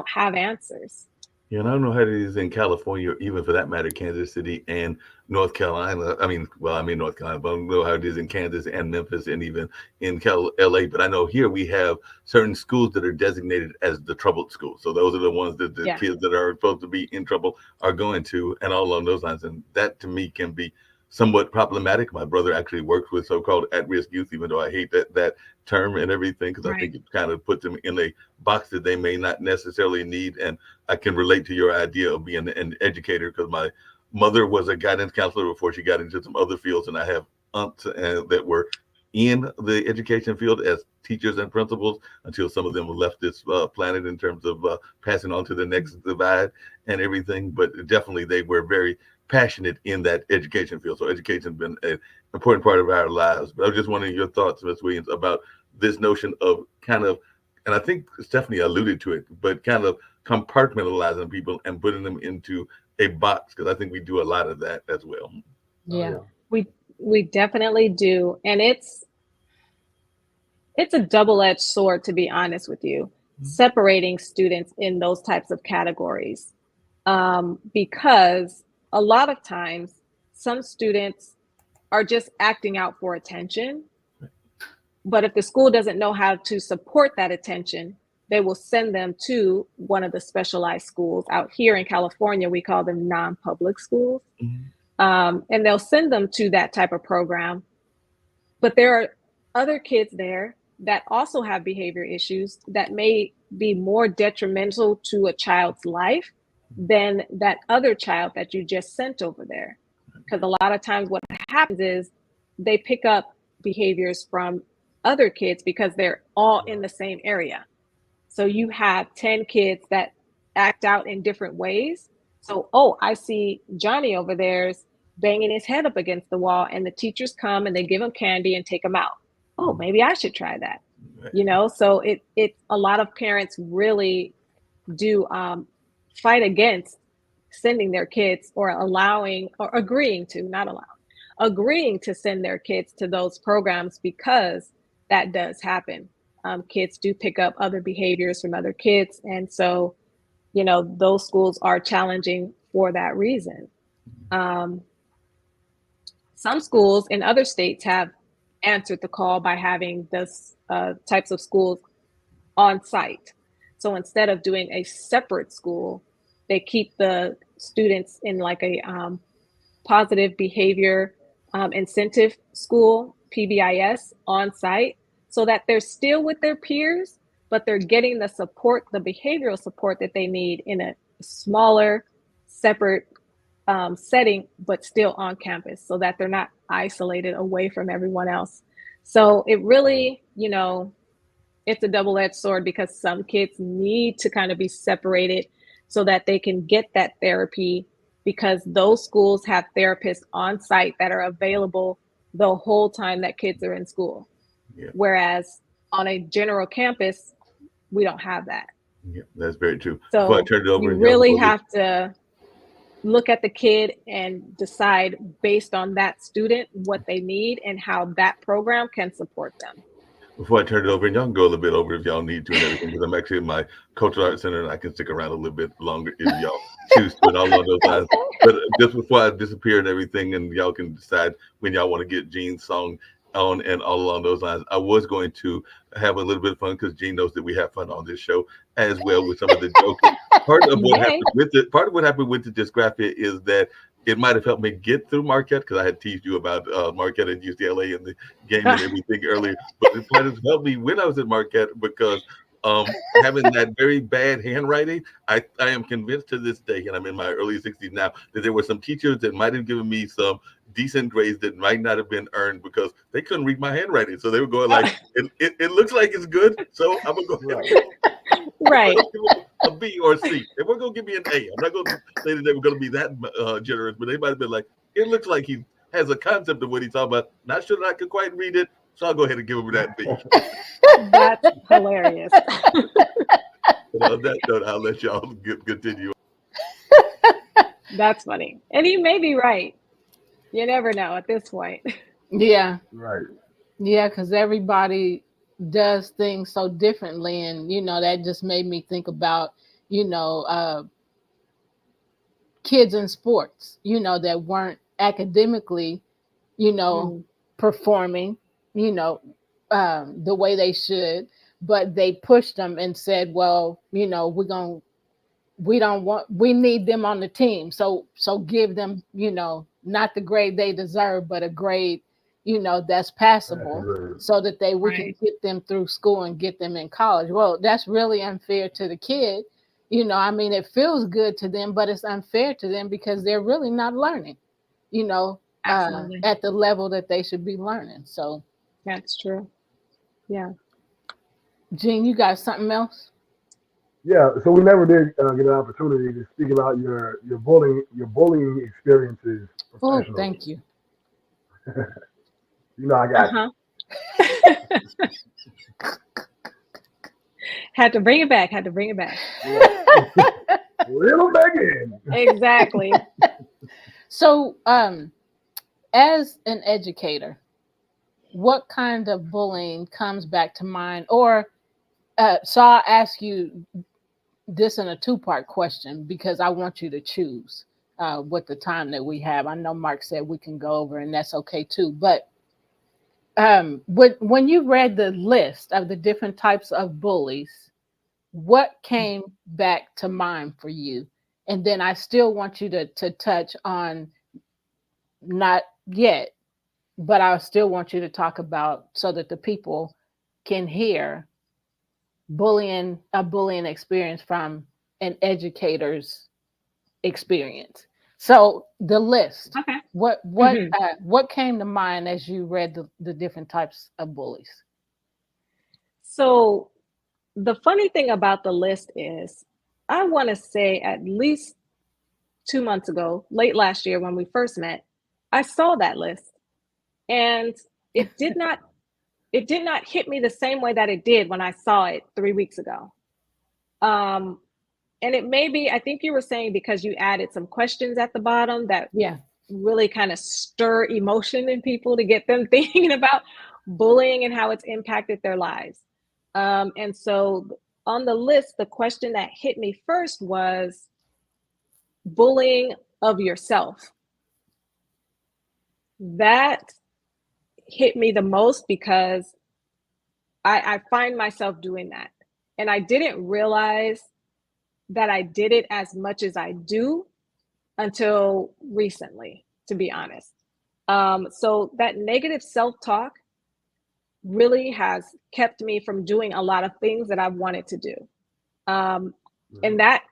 have answers. Yeah, and I don't know how it is in California, or even for that matter, Kansas City and North Carolina. I mean, well, I'm in North Carolina, but I don't know how it is in Kansas and Memphis and even in LA. But I know here we have certain schools that are designated as the troubled schools. So those are the ones that the Yeah, kids that are supposed to be in trouble are going to, and all along those lines. And that to me can be somewhat problematic. My brother actually works with so-called at-risk youth, even though I hate that term and everything, because I right. think it kind of puts them in a box that they may not necessarily need. And I can relate to your idea of being an educator, because my mother was a guidance counselor before she got into some other fields, and I have aunts that were in the education field as teachers and principals until some of them left this planet in terms of passing on to the next divide and everything. But definitely, they were very passionate in that education field. So education has been an important part of our lives. But I was just wondering your thoughts, Ms. Williams, about this notion of kind of, and I think Stephanie alluded to it, but kind of compartmentalizing people and putting them into a box, because I think we do a lot of that as well. Oh Yeah. yeah. We we definitely do, and it's a double-edged sword, to be honest with you, separating students in those types of categories, because a lot of times some students are just acting out for attention, but if the school doesn't know how to support that attention, they will send them to one of the specialized schools. Out here in California, we call them non-public schools, Mhm. and they'll send them to that type of program. But there are other kids there that also have behavior issues that may be more detrimental to a child's life than that other child that you just sent over there. Because a lot of times what happens is they pick up behaviors from other kids because they're all in the same area. So you have 10 kids that act out in different ways. So, oh, I see Johnny over there's banging his head up against the wall, and the teachers come and they give him candy and take him out. Oh, maybe I should try that. Right. You know, so it a lot of parents really do fight against sending their kids, or allowing, or agreeing to, not allowing, agreeing to send their kids to those programs, because that does happen. Kids do pick up other behaviors from other kids. And so, you know, those schools are challenging for that reason. Um, some schools in other states have answered the call by having this types of schools on site. So instead of doing a separate school, they keep the students in like a positive behavior incentive school, PBIS, on site, so that they're still with their peers, but they're getting the support, the behavioral support that they need in a smaller, separate setting, but still on campus, so that they're not isolated away from everyone else. So it really, it's a double-edged sword, because some kids need to kind of be separated so that they can get that therapy, because those schools have therapists on site that are available the whole time that kids are in school. Yeah. Whereas on a general campus, we don't have that. Yeah, that's very true. So Before I turn it over, you really have to look at the kid and decide based on that student what they need and how that program can support them. Before I turn it over, and y'all can go a little bit over if y'all need to and everything, because I'm actually in my cultural arts center and I can stick around a little bit longer if y'all choose to, and all of those lines. But just before I disappear and everything, and y'all can decide when y'all want to get Jean's song on and all along those lines, I was going to have a little bit of fun, because Jean knows that we have fun on this show as well with some of the joking. Part of what happened with the dysgraphia is that it might have helped me get through Marquette, because I had teased you about Marquette and UCLA and the game and everything earlier. But it might have helped me when I was at Marquette, because having that very bad handwriting, I am convinced to this day, and I'm in my early 60s now, that there were some teachers that might have given me some decent grades that might not have been earned because they couldn't read my handwriting. So they were going like, it looks like it's good, so I'm going to go ahead. Right. A B or a C. They weren't going to give me an A. I'm not going to say that they were going to be that generous, but they might have been like, it looks like he has a concept of what he's talking about. Not sure that I can quite read it, so I'll go ahead and give him that B. That's hilarious. And on that note, I'll let y'all continue. That's funny. And he may be right. You never know at this point. Yeah. Right. Yeah, because everybody does things so differently. And, that just made me think about, kids in sports, that weren't academically, performing, the way they should, but they pushed them and said, well, we need them on the team. So give them, not the grade they deserve, but a grade, that's passable, so that we can get them through school and get them in college. Well, that's really unfair to the kid. It feels good to them, but it's unfair to them because they're really not learning, at the level that they should be learning. So that's true. Yeah. Jean, you got something else? Yeah, so we never did get an opportunity to speak about your bullying experiences professionally. Oh, thank you. I got you. Had to bring it back. Little back in. Exactly. So, as an educator, what kind of bullying comes back to mind? Or, so I'll ask you this in a two-part question, because I want you to choose with the time that we have. I know Mark said we can go over, and that's okay too. But when you read the list of the different types of bullies, what came back to mind for you? And then I still want you to touch on, not yet, but I still want you to talk about, so that the people can hear a bullying experience from an educator's experience. So the list. Okay. What came to mind as you read the different types of bullies? So the funny thing about the list is, I want to say at least 2 months ago, late last year when we first met, I saw that list, and it did not hit me the same way that it did when I saw it 3 weeks ago. And it may be, I think you were saying, because you added some questions at the bottom that really kind of stir emotion in people to get them thinking about bullying and how it's impacted their lives. And so on the list, the question that hit me first was bullying of yourself. That hit me the most because I find myself doing that. And I didn't realize that I did it as much as I do until recently, to be honest. So that negative self-talk really has kept me from doing a lot of things that I wanted to do. And that,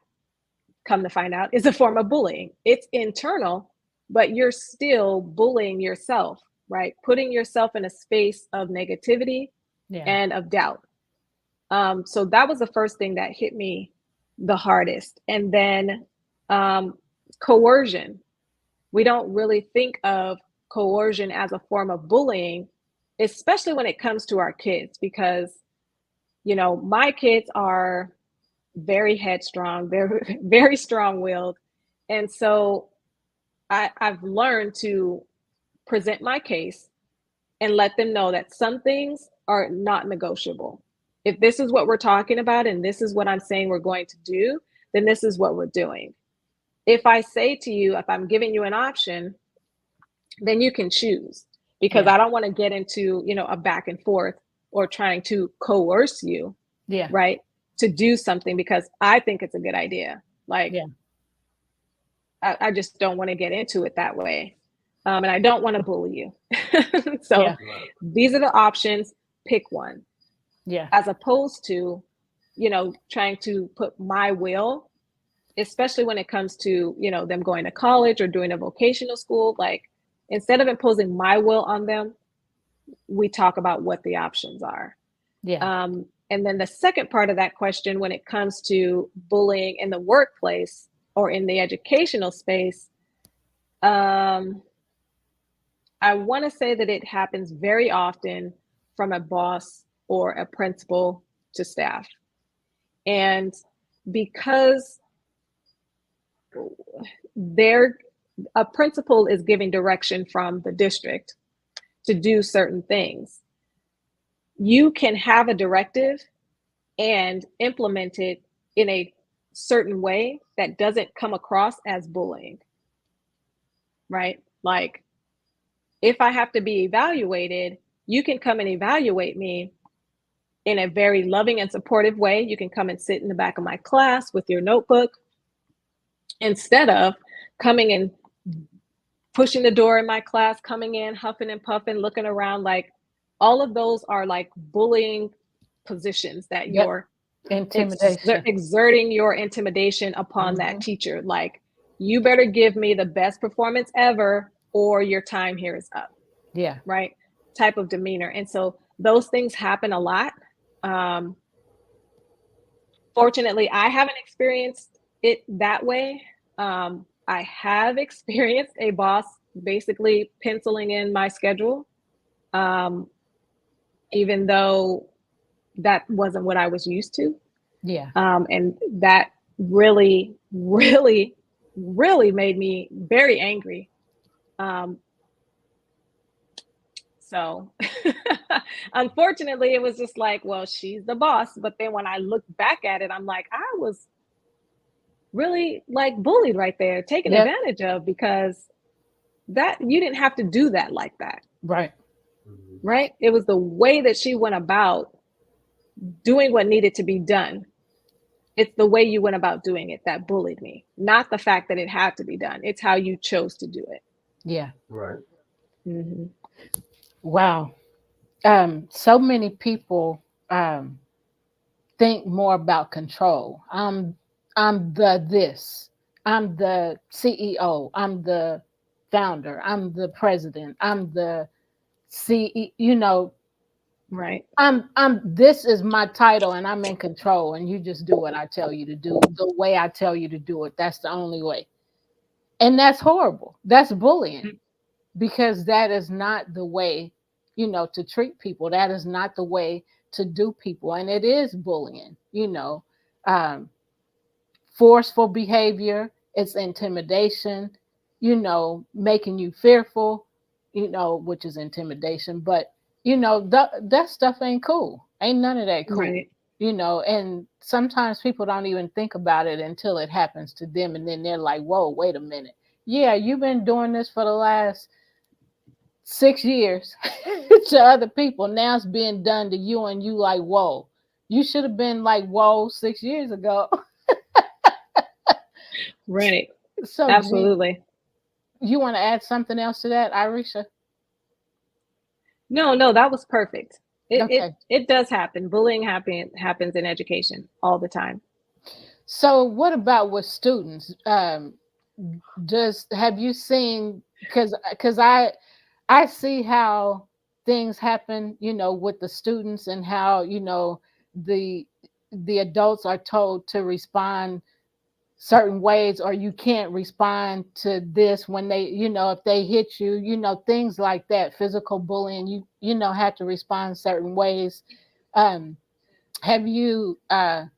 come to find out, is a form of bullying. It's internal, but you're still bullying yourself, right? Putting yourself in a space of negativity and of doubt. So that was the first thing that hit me the hardest. And then coercion. We don't really think of coercion as a form of bullying, especially when it comes to our kids, because, you know, my kids are very headstrong, they're very strong-willed. And so I've learned to present my case and let them know that some things are not negotiable. If this is what we're talking about and this is what I'm saying we're going to do, then this is what we're doing. If I say to you, if I'm giving you an option, then you can choose, because I don't want to get into, you know, a back and forth or trying to coerce you, right, to do something because I think it's a good idea. Like, I just don't want to get into it that way. And I don't want to bully you. So these are the options, pick one. As opposed to, you know, trying to put my will, especially when it comes to, you know, them going to college or doing a vocational school. Like, instead of imposing my will on them, we talk about what the options are. And then the second part of that question, when it comes to bullying in the workplace or in the educational space, I want to say that it happens very often from a boss or a principal to staff. And because a principal is giving direction from the district to do certain things, you can have a directive and implement it in a certain way that doesn't come across as bullying, right? Like, if I have to be evaluated, you can come and evaluate me in a very loving and supportive way. You can come and sit in the back of my class with your notebook, instead of coming and pushing the door in my class, coming in, huffing and puffing, looking around. Like, all of those are like bullying positions that you're exerting your intimidation upon that teacher. Like, you better give me the best performance ever or your time here is up. Right? Type of demeanor. And so those things happen a lot. Fortunately, I haven't experienced it that way. I have experienced a boss basically penciling in my schedule, even though that wasn't what I was used to. And that really, really, really made me very angry. So unfortunately, it was just like, well, she's the boss. But then when I look back at it, I'm like, I was really like bullied right there, taken advantage of, because that you didn't have to do that like that. Right. It was the way that she went about doing what needed to be done. It's the way you went about doing it that bullied me, not the fact that it had to be done. It's how you chose to do it. Right. Wow. So many people think more about control. I'm the this. I'm the CEO. I'm the founder. I'm the president. I'm the CEO. You know, right. I'm. This is my title, and I'm in control. And you just do what I tell you to do, the way I tell you to do it. That's the only way. And that's horrible. That's bullying, because that is not the way, you know, to treat people. That is not the way to do people. And it is bullying, you know, forceful behavior. It's intimidation, you know, making you fearful, you know, which is intimidation. But, you know, that stuff ain't cool. Ain't none of that cool, right. You know, and sometimes people don't even think about it until it happens to them. And then they're like, whoa, wait a minute. Yeah, you've been doing this for the last 6 years to other people. Now it's being done to you, and you like, whoa, you should have been like, whoa, 6 years ago. Right. So Absolutely. you want to add something else to that, Irisha? No, that was perfect. Okay. It does happen. Bullying happens in education all the time. So what about with students? Have you seen, because I see how things happen, with the students, and how, the adults are told to respond certain ways, or you can't respond to this when they, if they hit you, things like that, physical bullying, you have to respond certain ways. Have you have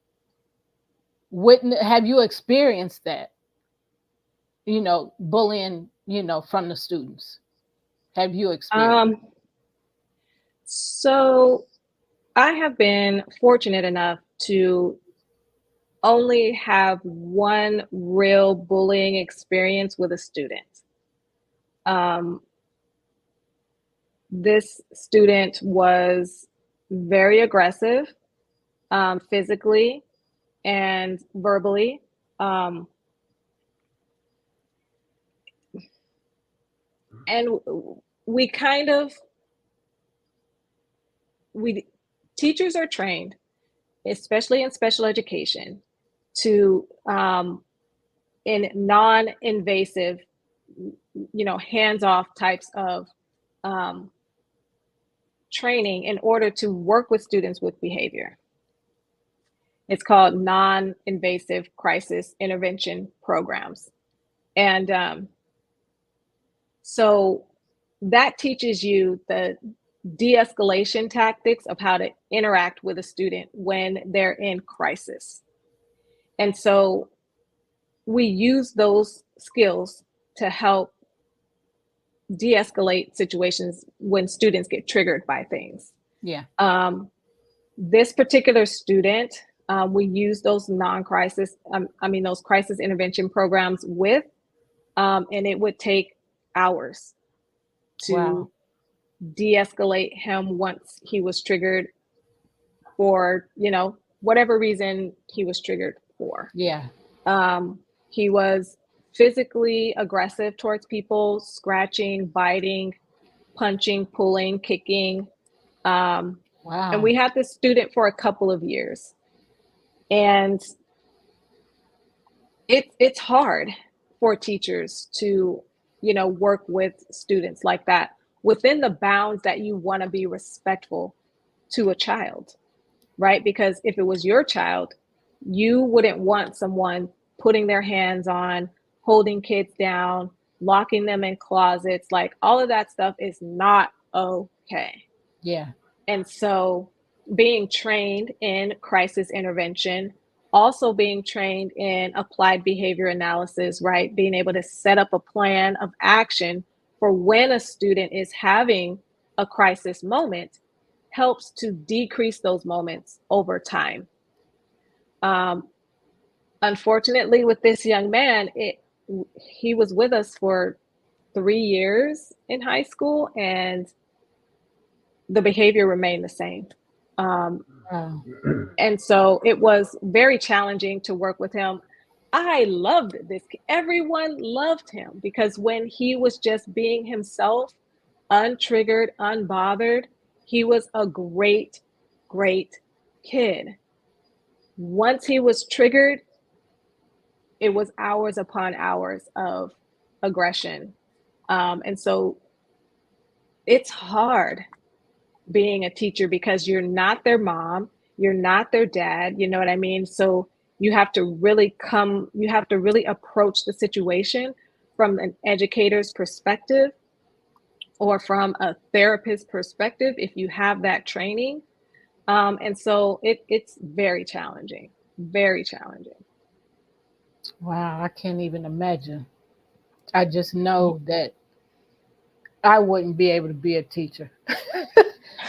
you experienced that, bullying, from the students? Have you experienced? So I have been fortunate enough to only have one real bullying experience with a student. This student was very aggressive, physically and verbally. And teachers are trained, especially in special education, to in non-invasive, hands-off types of training in order to work with students with behavior. It's called non-invasive crisis intervention programs. And so that teaches you the de-escalation tactics of how to interact with a student when they're in crisis. And so we use those skills to help de-escalate situations when students get triggered by things. Yeah. This particular student, we use those those crisis intervention programs with, and it would take hours to de-escalate him once he was triggered for, whatever reason he was triggered for. Yeah. He was physically aggressive towards people, scratching, biting, punching, pulling, kicking. Wow. And we had this student for a couple of years. And it's hard for teachers to, work with students like that within the bounds that you want to be respectful to a child, right? Because if it was your child, you wouldn't want someone putting their hands on, holding kids down, locking them in closets. Like, all of that stuff is not okay. Yeah. And so being trained in crisis intervention, also being trained in applied behavior analysis, right? Being able to set up a plan of action for when a student is having a crisis moment helps to decrease those moments over time. Unfortunately, with this young man, he was with us for 3 years in high school, and the behavior remained the same. And so it was very challenging to work with him. I loved this. Everyone loved him because when he was just being himself, untriggered, unbothered, he was a great, great kid. Once he was triggered, it was hours upon hours of aggression. And so it's hard being a teacher because you're not their mom, you're not their dad, you know what I mean? So you have to really approach the situation from an educator's perspective or from a therapist's perspective if you have that training. And so it's very challenging, very challenging. Wow, I can't even imagine. I just know that I wouldn't be able to be a teacher.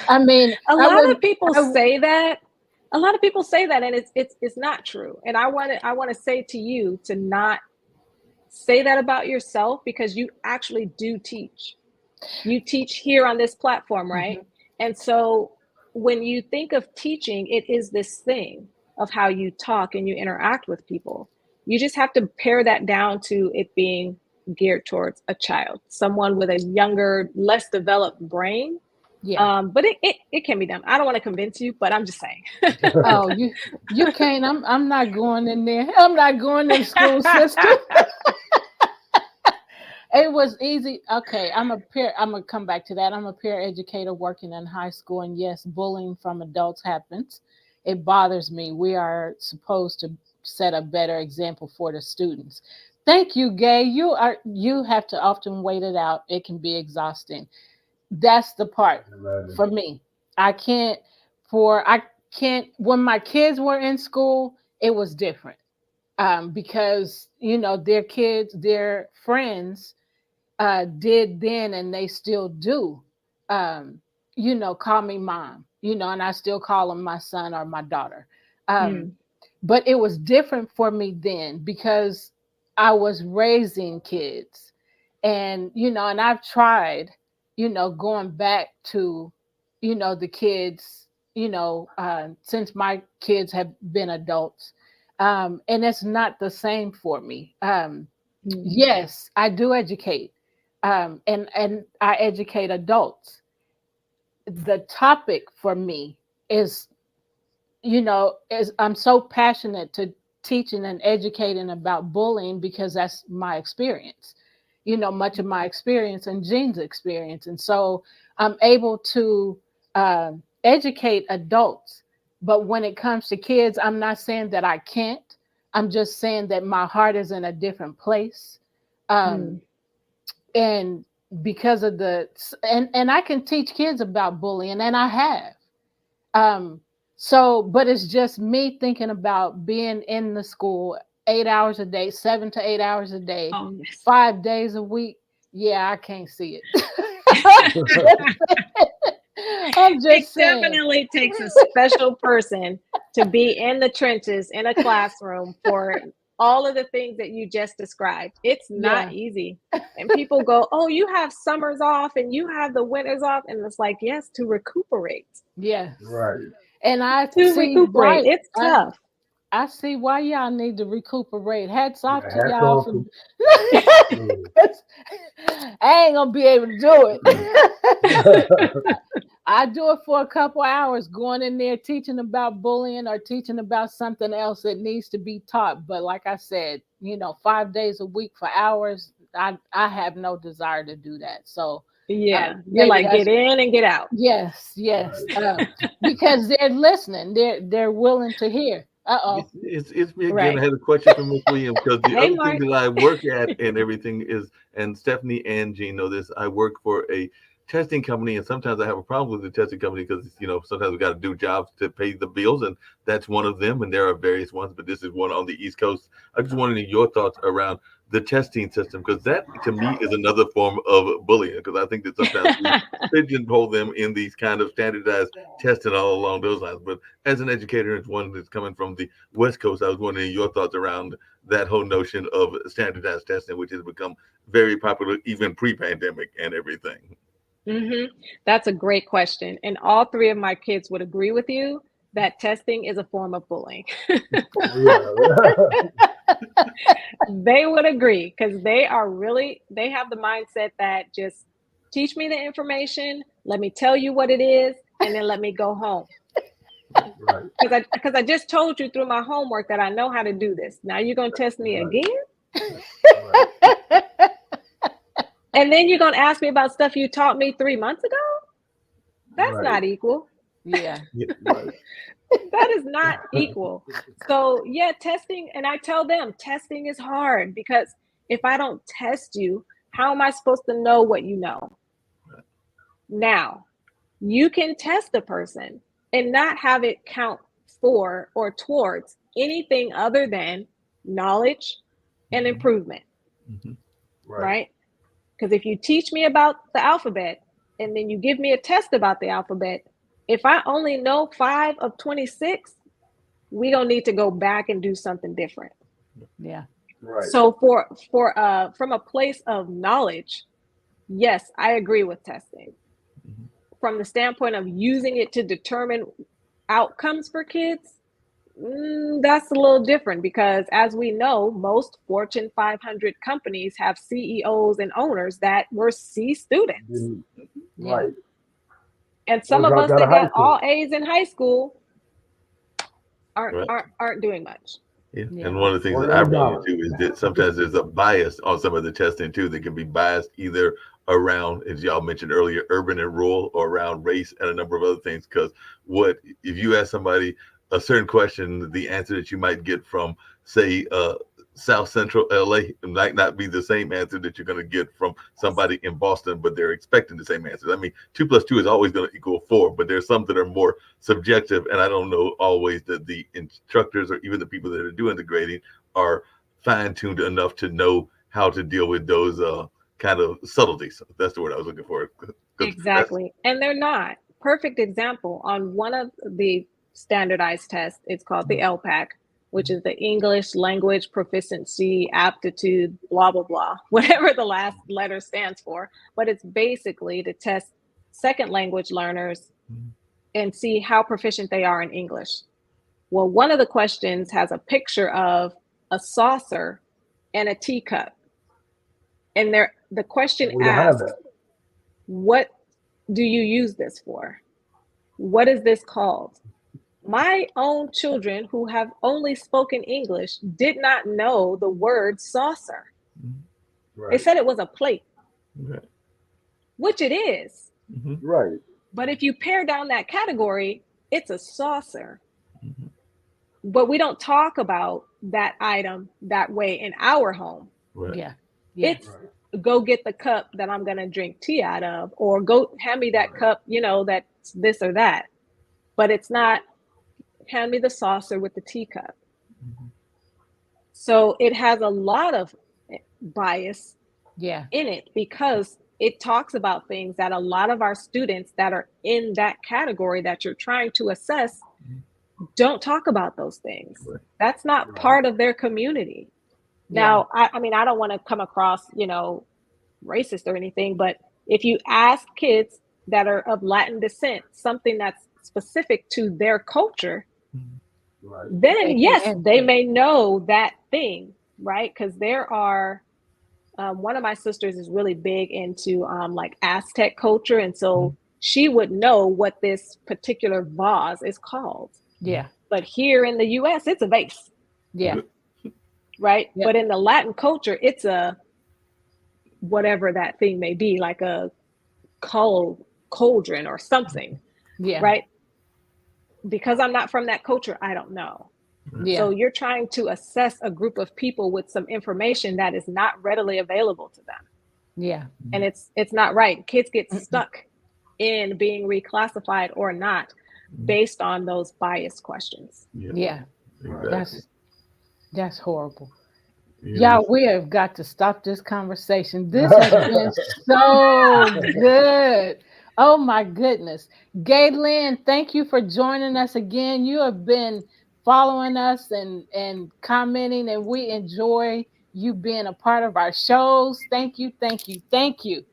I mean, a lot of people say that, and it's not true. And I want to say to you to not say that about yourself, because you actually do teach. You teach here on this platform, right? And so when you think of teaching, it is this thing of how you talk and you interact with people. You just have to pare that down to it being geared towards a child, someone with a younger, less developed brain. Yeah. But it can be done. I don't want to convince you, but I'm just saying. Oh, you can't. I'm not going in there. I'm not going in the school system. It was easy. Okay, I'm gonna come back to that. I'm a peer educator working in high school, and yes, bullying from adults happens. It bothers me. We are supposed to set a better example for the students. Thank you, Gay. You have to often wait it out. It can be exhausting. That's the part for me. I can't when my kids were in school, it was different. Because their friends did then and they still do call me mom, and I still call them my son or my daughter. But it was different for me then because I was raising kids, and and I've tried going back to the kids since my kids have been adults, and it's not the same for me. Yes, I do educate, and I educate adults. The topic for me is I'm so passionate to teaching and educating about bullying because that's my experience, much of my experience and Jean's experience. And so I'm able to educate adults. But when it comes to kids, I'm not saying that I can't. I'm just saying that my heart is in a different place. And because of and I can teach kids about bullying, and I have. But it's just me thinking about being in the school 8 hours a day, 7 to 8 hours a day, 5 days a week. Yeah, I can't see it. I'm just saying. Definitely takes a special person to be in the trenches in a classroom for all of the things that you just described. It's not easy. And people go, oh, you have summers off and you have the winters off. And it's like, yes, to recuperate. Yes. Right. And recuperate. It's tough. I see why y'all need to recuperate. Hats off to y'all. I ain't gonna be able to do it. I do it for a couple hours, going in there teaching about bullying or teaching about something else that needs to be taught. But like I said, 5 days a week for hours, I have no desire to do that. So you're like, get in and get out. Yes, because they're listening. They're willing to hear. It's me again. I had a question for Ms. Williams because the other Mark. thing that I work at and everything is, and Stephanie and Jean know this, I work for a testing company, and sometimes I have a problem with the testing company because sometimes we got to do jobs to pay the bills, and that's one of them. And there are various ones, but this is one on the East Coast. I just wanted your thoughts around the testing system, because that to me is another form of bullying, because I think that sometimes we pigeonhole them in these kind of standardized testing all along those lines. But as an educator and one that's coming from the West Coast, I was wondering your thoughts around that whole notion of standardized testing, which has become very popular even pre-pandemic and everything. That's a great question. And all three of my kids would agree with you that testing is a form of bullying. They would agree because they have the mindset that just teach me the information, let me tell you what it is, and then let me go home. Because I just told you through my homework that I know how to do this. Now you're going to test me again? And then you're going to ask me about stuff you taught me 3 months ago? That's not equal. Yeah. That is not equal. So testing, and I tell them testing is hard because if I don't test you, how am I supposed to know what you know? Now, you can test a person and not have it count for or towards anything other than knowledge and improvement, right? Because if you teach me about the alphabet and then you give me a test about the alphabet, if I only know 5 of 26, we don't need to go back and do something different. Yeah. Right. So from a place of knowledge, yes, I agree with testing. From the standpoint of using it to determine outcomes for kids, that's a little different because, as we know, most Fortune 500 companies have CEOs and owners that were C students. Yeah. Right. And some Or of us dropped out that of high got school. all A's in high school Right. aren't doing much. Yeah. Yeah. And one of the things Or that I any run knowledge. into is that sometimes there's a bias on some of the testing too that can be biased either around, as y'all mentioned earlier, urban and rural, or around race and a number of other things. Because what if you ask somebody a certain question, the answer that you might get from, say, South Central LA might not be the same answer that you're going to get from somebody in Boston, but they're expecting the same answer. I mean, 2 + 2 is always going to equal 4, but there's some that are more subjective, and I don't know always that the instructors or even the people that are doing the grading are fine-tuned enough to know how to deal with those kind of subtleties. That's the word I was looking for. Exactly. And they're not. Perfect example on one of the standardized tests, it's called the LPAC, which is the English Language Proficiency Aptitude, blah, blah, blah, whatever the last letter stands for. But it's basically to test second language learners and see how proficient they are in English. Well, one of the questions has a picture of a saucer and a teacup. And the question We don't have asks, that. what do you use this for? What is this called? My own children who have only spoken English did not know the word saucer. They Right. said it was a plate, Right. which it is. Right. But if you pare down that category, it's a saucer. But we don't talk about that item that way in our home. Right. Yeah. Yeah. It's go get the cup that I'm going to drink tea out of, or go hand me that cup, that's this or that. But it's not hand me the saucer with the teacup. So it has a lot of bias Yeah. in it because it talks about things that a lot of our students that are in that category that you're trying to assess don't talk about those things. Right. That's not part of their community. Now, I mean, I don't want to come across, racist or anything, but if you ask kids that are of Latin descent something that's specific to their culture, Right. then yes, they may know that thing, right? Because there are, one of my sisters is really big into like Aztec culture. And so she would know what this particular vase is called. Yeah. But here in the US, it's a vase. Yeah. Right. Yep. But in the Latin culture, it's a whatever that thing may be, like a cauldron or something. Yeah. Right. Because I'm not from that culture, I don't know. Yeah. So you're trying to assess a group of people with some information that is not readily available to them. Yeah. And it's not right. Kids get stuck in being reclassified or not based on those biased questions. Yeah. Exactly. That's horrible. Yeah. Y'all, we have got to stop this conversation. This has been so good. Oh my goodness. Galen, thank you for joining us again. You have been following us and commenting, and we enjoy you being a part of our shows. Thank you, thank you, thank you.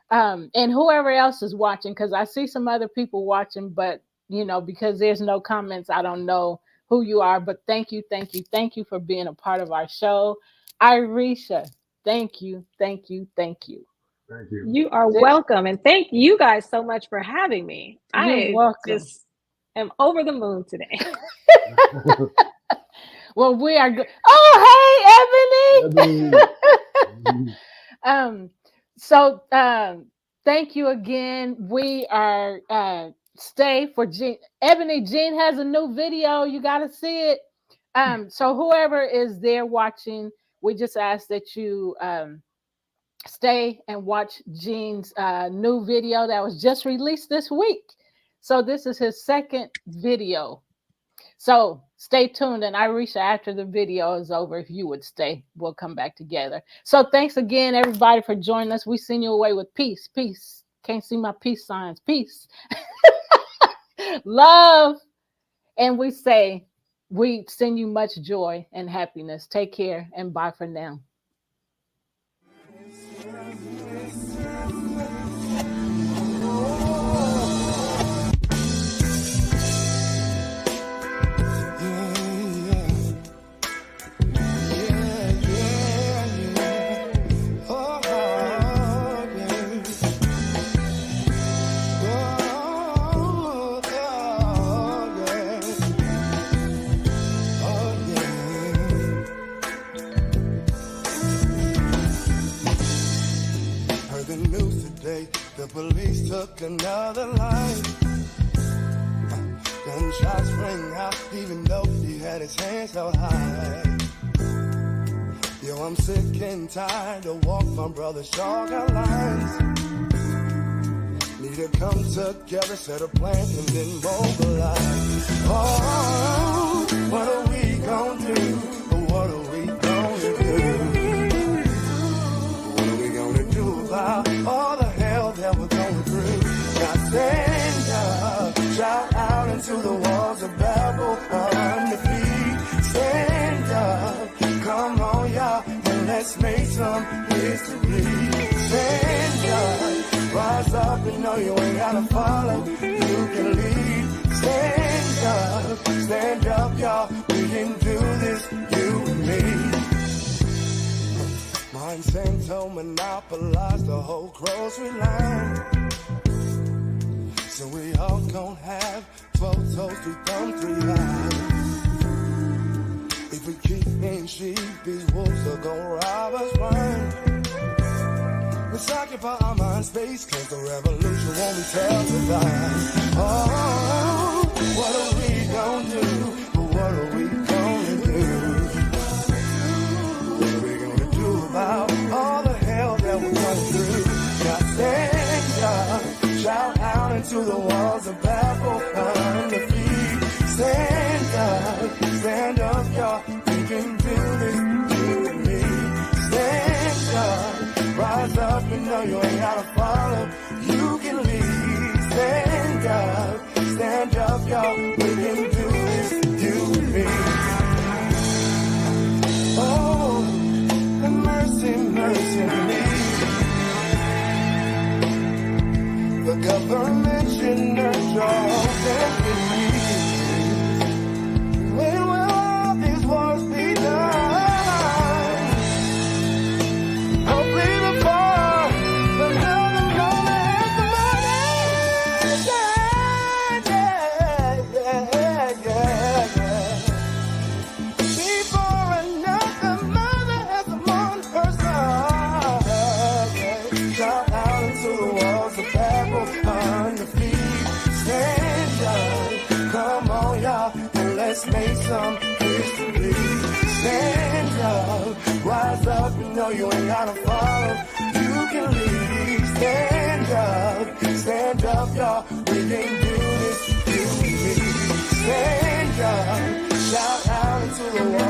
And whoever else is watching, because I see some other people watching, but because there's no comments, I don't know who you are, but thank you, thank you, thank you for being a part of our show. Irisha, thank you, thank you, thank you. Thank you. You are welcome. And thank you guys so much for having me. You're welcome. Just am over the moon today. Well, we are good. Oh, hey, Ebony. So thank you again. We are stay for Jean. Ebony, Jean has a new video. You got to see it. So whoever is there watching, we just ask that you stay and watch Jean's new video that was just released this week. So this is his second video. So stay tuned. And Irisha, after the video is over, if you would stay, we'll come back together. So thanks again, everybody, for joining us. We send you away with peace. Peace. Can't see my peace signs. Peace. Love. And we say, we send you much joy and happiness. Take care and bye for now. police took another life. Gunshots ring out, even though he had his hands held high. Yo, I'm sick and tired to walk my brother's chalk out lines. Need to come together, set a plan, and then mobilize. Oh, what are we gonna do? What are we gonna do? What are we gonna do about all the hell that we're going through? Now stand up, shout out into the walls of Babel on the feet. Stand up, come on y'all, and let's make some history. Stand up, rise up and know you ain't gotta follow, you can lead. Stand up y'all, we can do this, you and me. Monsanto monopolized the whole grocery line. So we all gon' have 12 toes, 3 thumbs, 3 eyes. If we keep being sheep, these wolves are gon' rob us blind. Let's occupy our mind space, cause the revolution won't be televised. Oh, what are we gon' do? What are we gonna do? What are we gonna do about all the hell that we're going through? Now stand up, shout out into the walls of Babel on the feet. Stand up, y'all, we can do this, you and me. Stand up, rise up and know you ain't gotta follow, you can lead. Stand up, y'all, we can do this, you and me. Oh, mercy, mercy me. The government should nurture your destiny. When will all these wars be done? Hopefully before another moment has the money. Yeah. Before another mother has the one person. Shout out into the walls of Babel on the feet. Stand up, come on y'all, and let's make some history. Stand up, rise up, you know you ain't gotta follow, you can lead. Stand up y'all, we can do this, you and me. Stand up, shout out into the world.